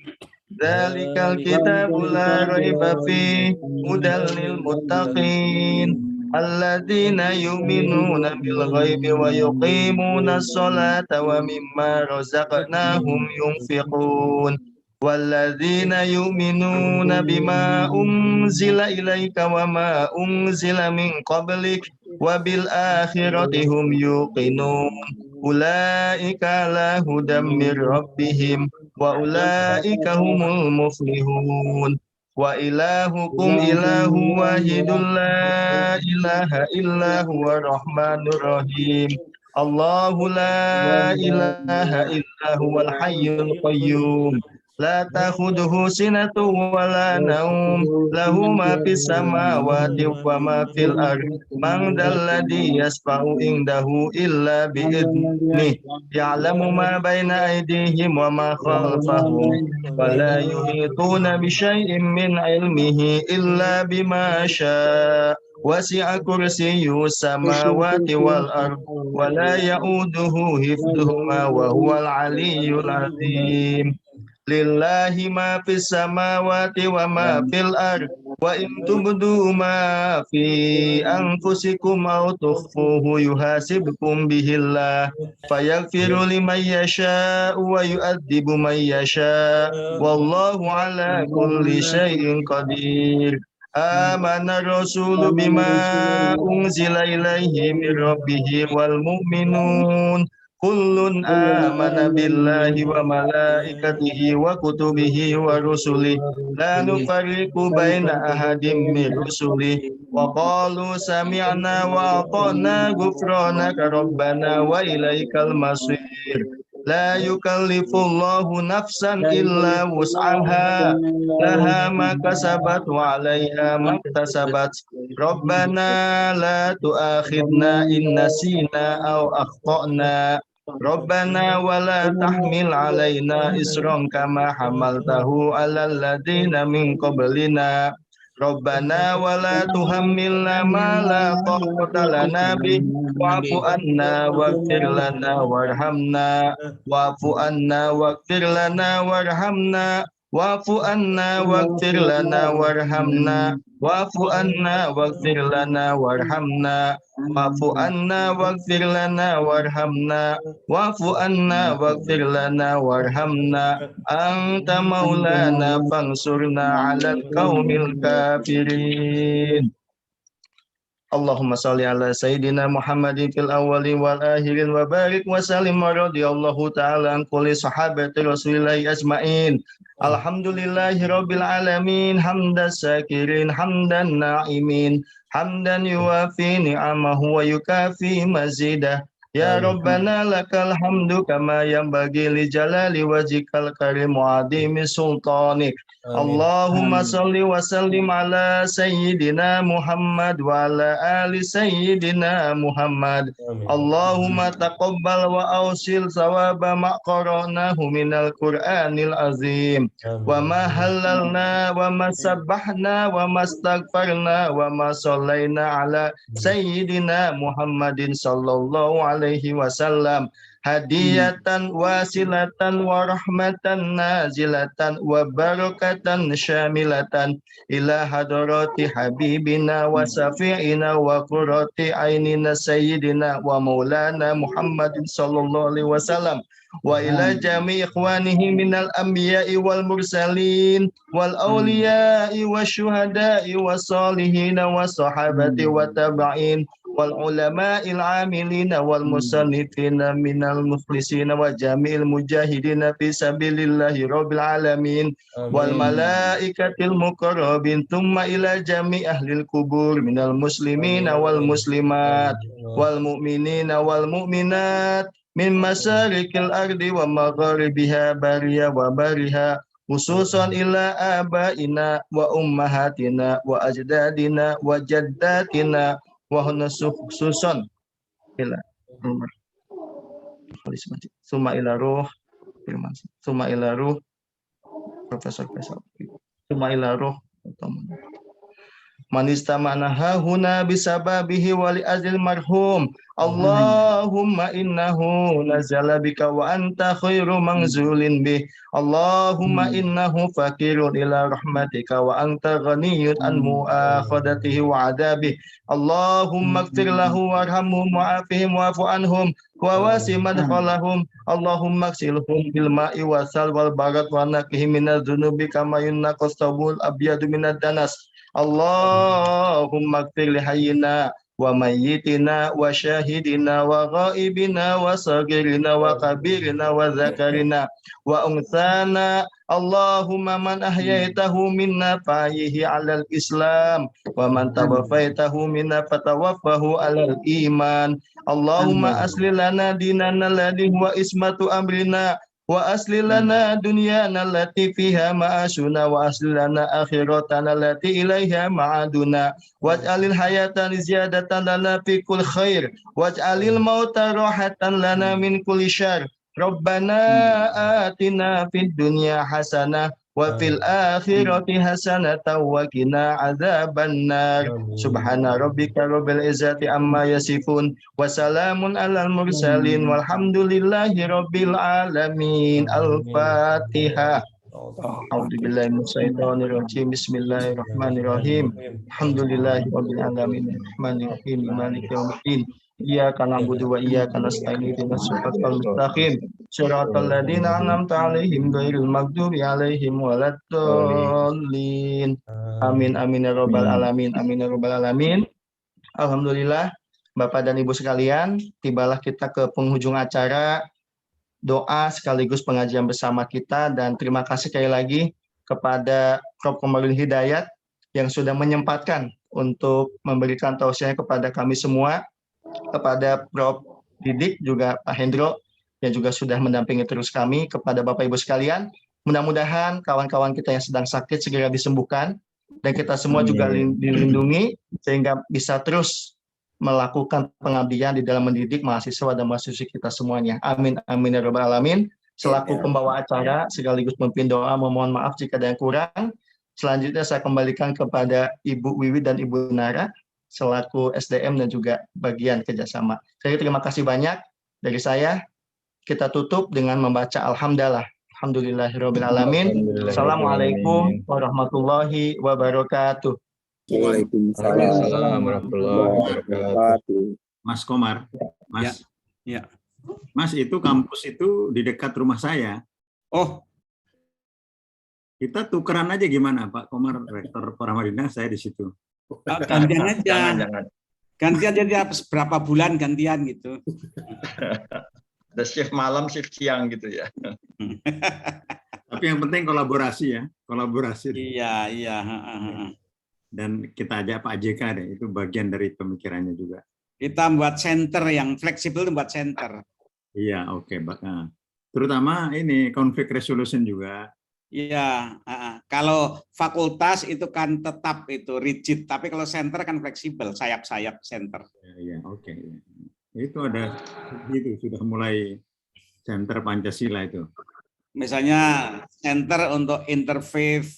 Dzalikal kitabu la raiba fihi hudal lil muttaqin alladzina yu'minuna bil ghaibi wa yuqimuna sholata wa mimma razaqnahum yunfiqun. وَالَّذِينَ يُؤْمِنُونَ بِمَا أُنْزِلَ إِلَيْكَ وَمَا أُنْزِلَ مِنْ قَبْلِكَ وَبِالْآخِرَةِ هُمْ يُوقِنُونَ أُولَئِكَ عَلَى هُدًى مِنْ رَبِّهِمْ وَأُولَئِكَ هُمُ الْمُفْلِحُونَ وَإِلَٰهُكُمْ إِلَٰهٌ وَاحِدٌ لَا إِلَٰهَ إِلَّا هُوَ الرَّحْمَنُ الرَّحِيمُ الله لا إله إلا هو الحي القيوم لا تأخذه سنة ولا نوم له ما في السماوات وما في الأرض من ذا الذي يشفع عنده إلا بإذنه يعلم ما بين أيديهم وما خلفهم ولا يحيطون بشيء من علمه إلا بما شاء وسع كرسيه السماوات والأرض ولا يؤوده حفظهما وهو العلي العظيم لله ما في السماوات وما في الأرض وإن تبدوا ما في أنفسكم أو تخفوه يحاسبكم به الله فيغفر لمن يشاء ويؤذب من يشاء والله على كل شيء قدير آمن الرسول بما أنزل إليه من ربه والمؤمنون كل آمن بالله وملائكته وكتبه ورسله لا نفرق بين أحد من رسله وقالوا سمعنا وأطعنا غفرانك ربنا وإليك المصير لا يكلف الله نفسا إلا وسعها لها ما كسبت وعليها ما اكتسبت ربنا لا تؤاخذنا إن نسينا أو أخطأنا ربنا ولا تحمل علينا إصرا كما حملته على الذين من قبلنا ربنا ولا تحملنا ما لا طاقة لنا به واعف عنا واغفر لنا وارحمنا واعف عنا واغفر لنا وارحمنا واعف عنا واغفر لنا وارحمنا واعف عنا واغفر لنا وارحمنا wa'fu anna waghfir lana warhamna wa'fu anna waghfir lana warhamna anta maulana fansurna 'alal qaumil kafirin. Allahumma salli ala Sayyidina Muhammadin fil awwalin wal akhirin wa barik wa sallim wa radiyallahu ta'ala an kulli sahabati rasulillahi ajma'in. Alhamdulillahi rabbil alamin hamdan syakirin hamdan na'imin hamdan yuwafi ni'amahu wa yukafi mazidah. Ya Rabbana lakal hamdu kama yanbaghi li jalali wajhikal karim wa adimi sultanik. Allahumma salli wa sallim ala Sayyidina Muhammad wa ala ali Sayyidina Muhammad. Allahumma taqabbal wa awsil sawaba ma qara'nahu minal Qur'anil azim. Wa ma halalna wa ma sabbahna wa ma astaghfarna wa ma sallayna ala Sayyidina Muhammadin sallallahu alaihi wasallam. Hadiyatan wasilatan wa rahmatan nazilatan wa barakatan syamilatan ila hadarati habibina wa safi'ina wa qurrati ainina sayyidina wa maulana Muhammadin sallallahu alaihi wasallam wa ila jami' ikhwanihi minal anbiya'i wal mursalin wal awliya'i wasyuhada'i wassalihin wa sahabati wa tabi'in wal ulama'il amilina wal musannifina minal mukhlisina wa jami'il mujahidina fi sabilillahi rabbil alamin wal malaikatil muqarrabin thumma ila jami' ahlil kubur minal muslimina wal muslimat wal mu'minina wal mu'minat min masyarikil ardi wa magharibiha bariya wa bariha khususan ila abaina wa ummahatina wa ajdadina wa jaddatina wa khususan ila summa ila ruh summa ila ruh Profesor summa ila ruh man istama'na hahuna bisababihi wa li azil marhum Allahumma innahu nazala bika wa anta khairu manzulin bih Allahumma innahu fakirun ila rahmatika wa anta ghaniyun an mu'akhadatihi wa adabih Allahumma ighfir lahu warhamhum wa'afihim wa'fu anhum wa wasi madkhalahum Allahumma ighsilhum bil ma'i wasal wal barat wa naqihim minadz dzunubi kama yunaqqas thawbul abyadu minad danas Allahumma ighfir li hayyina wa mayyitina wa syahidina wa ghaibina wa sagirina wa kabirina wa zakarina wa unsana Allahumma man ahyaitahu minna fa'yihi 'alal Islam wa man tawaffaitahu minna fatawaffahu 'alal iman Allahumma asli lana dinana alladhi huwa ismatu amrina wa asli lana dunyana allati fiha ma'ashuna wa asli lana akhiratana allati ilaiha ma'aduna waj'alil hayata ziyadatan lana fi kulli khair waj'alil mauta rahatan lana min kulli syarr Rabbana atina fid dunya hasanah wa fil akhirati hasanatan wa qina adzabannar subhana rabbika rabbil izzati amma yasifun wa salamun alal mursalin walhamdulillahi rabbil alamin al-fatihah A'udzubillahi minasyaitonir rajim bismillahirrahmanirrahim alhamdulillahi rabbil alamin arrahmanirrahim maliki yaumiddin iyyaka na'budu wa iyyaka nasta'in ihdinas siratal mustaqim siratal ladzina an'amta 'alaihim ghairil maghdubi 'alaihim waladdallin amin amin ya rabbal alamin amin ya rabbal alamin. Alhamdulillah Bapak dan Ibu sekalian, tibalah kita ke penghujung acara doa sekaligus pengajian bersama kita dan terima kasih sekali lagi kepada Prof. Komarudin Hidayat yang sudah menyempatkan untuk memberikan tausiahnya kepada kami semua, kepada Prof. Didik, juga Pak Hendro, yang juga sudah mendampingi terus kami, kepada Bapak Ibu sekalian. Mudah-mudahan kawan-kawan kita yang sedang sakit segera disembuhkan, dan kita semua juga dilindungi, sehingga bisa terus melakukan pengabdian di dalam mendidik mahasiswa dan mahasiswi kita semuanya. Amin, amin ya rabbal alamin. Selaku pembawa acara, sekaligus memimpin doa, memohon maaf jika ada yang kurang. Selanjutnya saya kembalikan kepada Ibu Wiwi dan Ibu Nara, selaku SDM dan juga bagian kerjasama. Saya terima kasih banyak dari saya. Kita tutup dengan membaca Alhamdulillah. Alhamdulillahirabbil alamin. Assalamualaikum warahmatullahi wabarakatuh. Waalaikumsalam warahmatullahi wabarakatuh. Mas Komar, Mas, Ya. Mas itu kampus itu di dekat rumah saya. Oh, Kita tukeran aja gimana, Pak Komar, Rektor Paramadina, saya di situ. gantian aja. Jangan. Gantian aja berapa bulan gantian gitu. Ada shift malam, shift siang gitu ya. Tapi yang penting kolaborasi ya, kolaborasi. Iya. Dan kita ajak Pak JK deh, itu bagian dari pemikirannya juga. Kita buat center yang fleksibel, buat center. Iya, oke, Pak. Nah, terutama ini konflik resolution juga. Iya, kalau fakultas itu kan tetap itu rigid, tapi kalau center kan fleksibel, sayap-sayap center. Iya, oke. Itu ada itu sudah mulai center Pancasila itu. Misalnya center untuk interfaith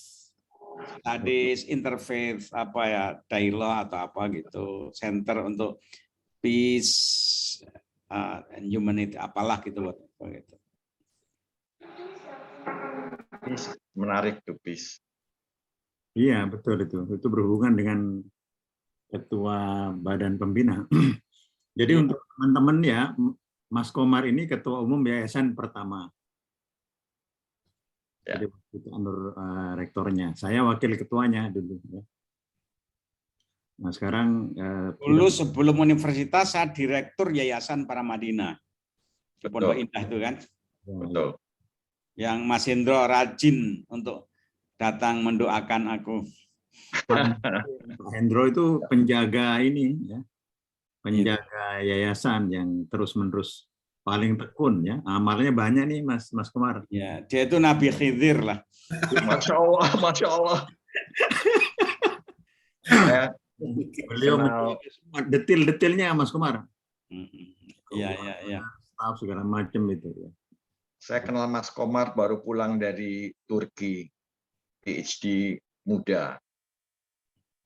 studies, interfaith apa ya, dialogue atau apa gitu, center untuk peace and humanity apalah gitu loh. Gitu. Menarik tuh, Pis. Iya, betul itu. Itu berhubungan dengan ketua badan pembina. Jadi untuk teman-teman ya, Mas Komar ini ketua umum yayasan pertama. Ya. Jadi itu rektornya. Saya wakil ketuanya dulu. Ya. Nah sekarang dulu sebelum universitas saya direktur Yayasan Paramadina di Pondok Indah itu kan. Betul. Yang Mas Hendro rajin untuk datang mendoakan aku. Pak Hendro itu penjaga ini ya, penjaga yayasan yang terus-menerus paling tekun ya, amalnya banyak nih Mas Komar. Ya, dia itu Nabi Khidir lah. Masya Allah, Masya Allah. Beliau detail-detailnya Mas Komar. Iya. Staff segala macam itu ya. Saya kenal Mas Komar baru pulang dari Turki, PhD muda.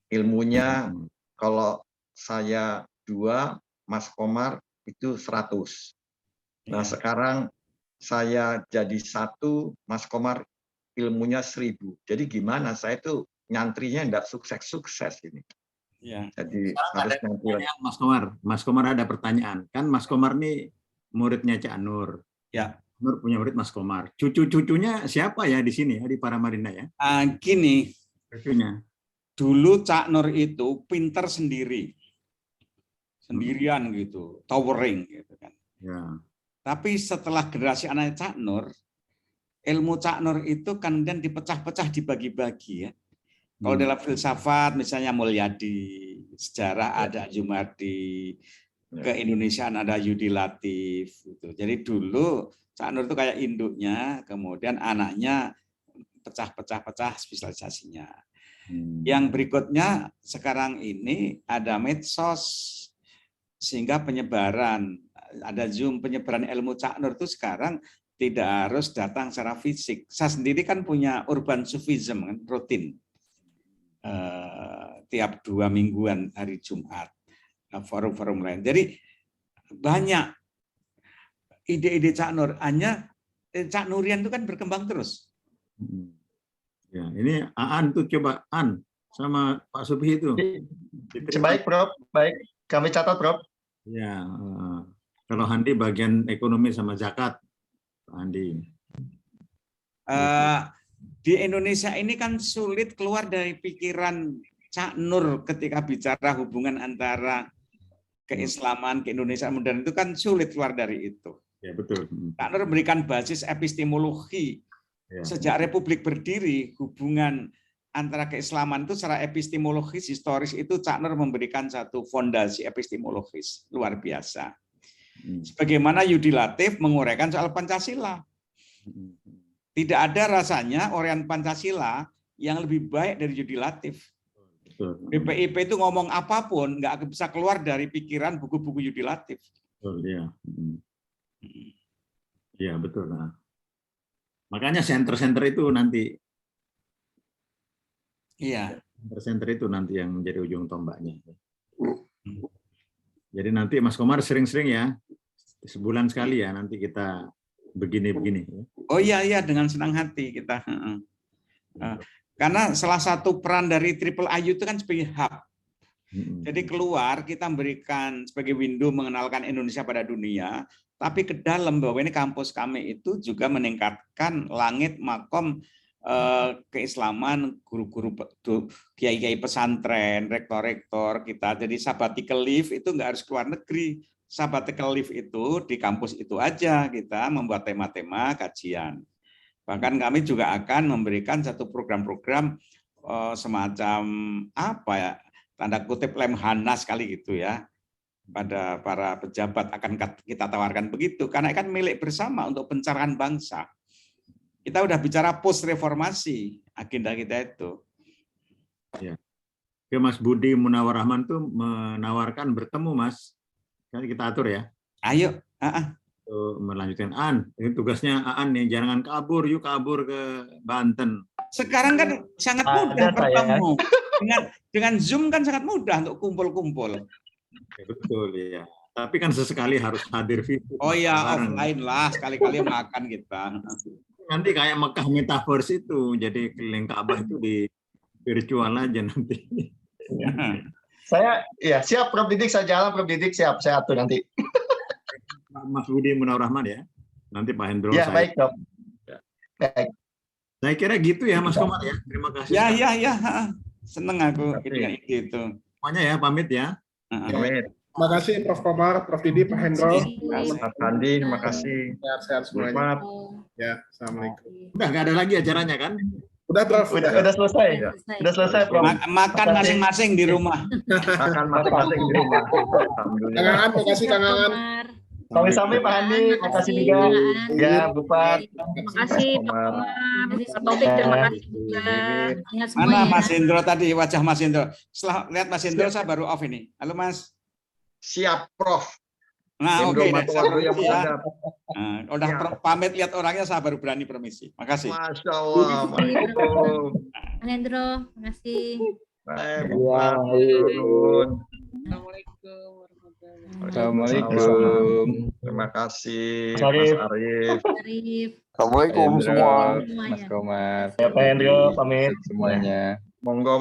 Ilmunya kalau saya 2, Mas Komar itu 100. Nah sekarang saya jadi 1, Mas Komar ilmunya 1000. Jadi gimana? Saya itu nyantrinya enggak sukses-sukses ini. Ya. Jadi harus nyantri. Mas Komar. Mas Komar ada pertanyaan. Kan Mas Komar nih muridnya Cak Nur. Ya. Nur punya murid Mas Komar. Cucu-cucunya siapa ya di sini ya di Paramadina ya? Gini. Cucunya. Dulu Cak Nur itu pinter sendirian gitu, towering gitu kan. Ya. Tapi setelah generasi anak Cak Nur, ilmu Cak Nur itu kemudian dipecah-pecah, dibagi-bagi ya. Kalau dalam filsafat misalnya Mulyadi, sejarah ada Jumardi, keindonesiaan ada Yudi Latif gitu. Jadi dulu Cak Nur itu kayak induknya, kemudian anaknya pecah-pecah spesialisasinya. Yang berikutnya sekarang ini ada medsos, sehingga penyebaran, ada Zoom, penyebaran ilmu Cak Nur itu sekarang tidak harus datang secara fisik. Saya sendiri kan punya urban sufism kan, rutin. Tiap 2 mingguan hari Jumat, forum-forum lain. Jadi banyak ide-ide Cak Nur, hanya Cak Nurian itu kan berkembang terus. Ya, ini Aan tuh coba An sama Pak Subhi itu. Baik, Prof. Baik, kami catat, Prof. Ya, kalau Handi bagian ekonomi sama zakat, Pak Handi. Di Indonesia ini kan sulit keluar dari pikiran Cak Nur ketika bicara hubungan antara keislaman, keindonesiaan modern itu kan sulit keluar dari itu. Ya, betul. Cak Nur memberikan basis epistemologi. Sejak Republik berdiri, hubungan antara keislaman itu secara epistemologis, historis itu Cak Nur memberikan satu fondasi epistemologis luar biasa. Sebagaimana Yudi Latif menguraikan soal Pancasila. Tidak ada rasanya orian Pancasila yang lebih baik dari Yudi Latif. BPIP itu ngomong apapun nggak bisa keluar dari pikiran buku-buku Yudi Latif. Betul, ya. Iya, betul. Nah. Makanya center-center itu nanti. Iya. Center itu nanti yang menjadi ujung tombaknya. Jadi nanti Mas Komar sering-sering ya, sebulan sekali ya, nanti kita begini-begini. Oh iya, dengan senang hati kita. Karena salah satu peran dari Triple IU itu kan sebagai hub. Jadi keluar kita memberikan sebagai window mengenalkan Indonesia pada dunia, tapi ke dalam bahwa ini kampus kami itu juga meningkatkan langit makom keislaman, guru-guru, kiai-kiai pesantren, rektor-rektor kita. Jadi sabbatical leave itu nggak harus keluar negeri. Sabbatical leave itu di kampus itu aja kita membuat tema-tema kajian. Bahkan kami juga akan memberikan satu program-program semacam apa ya, tanda kutip lemhanas kali gitu ya, pada para pejabat akan kita tawarkan begitu, karena kan milik bersama untuk pencerahan bangsa. Kita udah bicara post reformasi agenda kita itu. Ya. Oke, Mas Budi Munawar Rahman tuh menawarkan bertemu, Mas. Nanti kita atur ya. Ayo. Melanjutkan ini tugasnya Aan nih, jangan kabur, yuk kabur ke Banten. Sekarang kan sangat mudah bertemu. Dengan Zoom kan sangat mudah untuk kumpul-kumpul. Betul ya. Tapi kan sesekali harus hadir fisik. Oh ya, offline lah, sekali-kali makan kita. Nanti kayak Mekah Metaverse itu, jadi keliling Ka'bah itu di virtual aja nanti. Saya ya siap Prof Didik, saya jalan Prof Didik, siap saya atur nanti. Mas Budi Munawar Rahman ya. Nanti Pak Hendro. Ya, baik, Prof. Baik. Saya kira gitu ya Mas Komar ya. Terima kasih. Ya. Seneng aku dengan ide itu. Semuanya ya, pamit ya. Pamit. Terima kasih Prof Komar, Prof Didi, Pak Hendro. Mas Andi, terima kasih. Sehat-sehat semuanya. Selamat. Ya, assalamualaikum. Udah nggak ada lagi acaranya kan? Udah Prof. Udah selesai. Udah selesai, Prof. Makan masing-masing di rumah. Makan masing-masing di rumah. Alhamdulillah. Kang Aan, makasih Kang Aan. Sami-sami Pak Andi, makasih juga. Ya, Bupati. Terima kasih Pak Komar. Pak Taufik, terima kasih juga. Ingat semua Mana ya. Mas Hendro tadi, wajah Mas Hendro. Setelah lihat Mas Hendro, saya baru off ini. Halo Mas. Siap, Prof. Nah, oke. Indro yang menghadap. Udah pamit lihat orangnya, saya baru berani permisi. Makasih. Masya Allah. Waalaikumsalam. Pak Hendro, terima kasih. Baik, Assalamualaikum. Terima kasih, Mas Arif. Mas Arif. Arif. Assalamualaikum Hendro, semua. semuanya. Mas Komar. Ya, Pak Hendro, pamit. Semuanya. Monggo.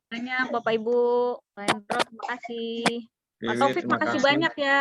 Banyak Bapak Ibu, Pak Hendro, terima kasih. Pak Wiwi, Taufik, terima makasih kasih. banyak ya.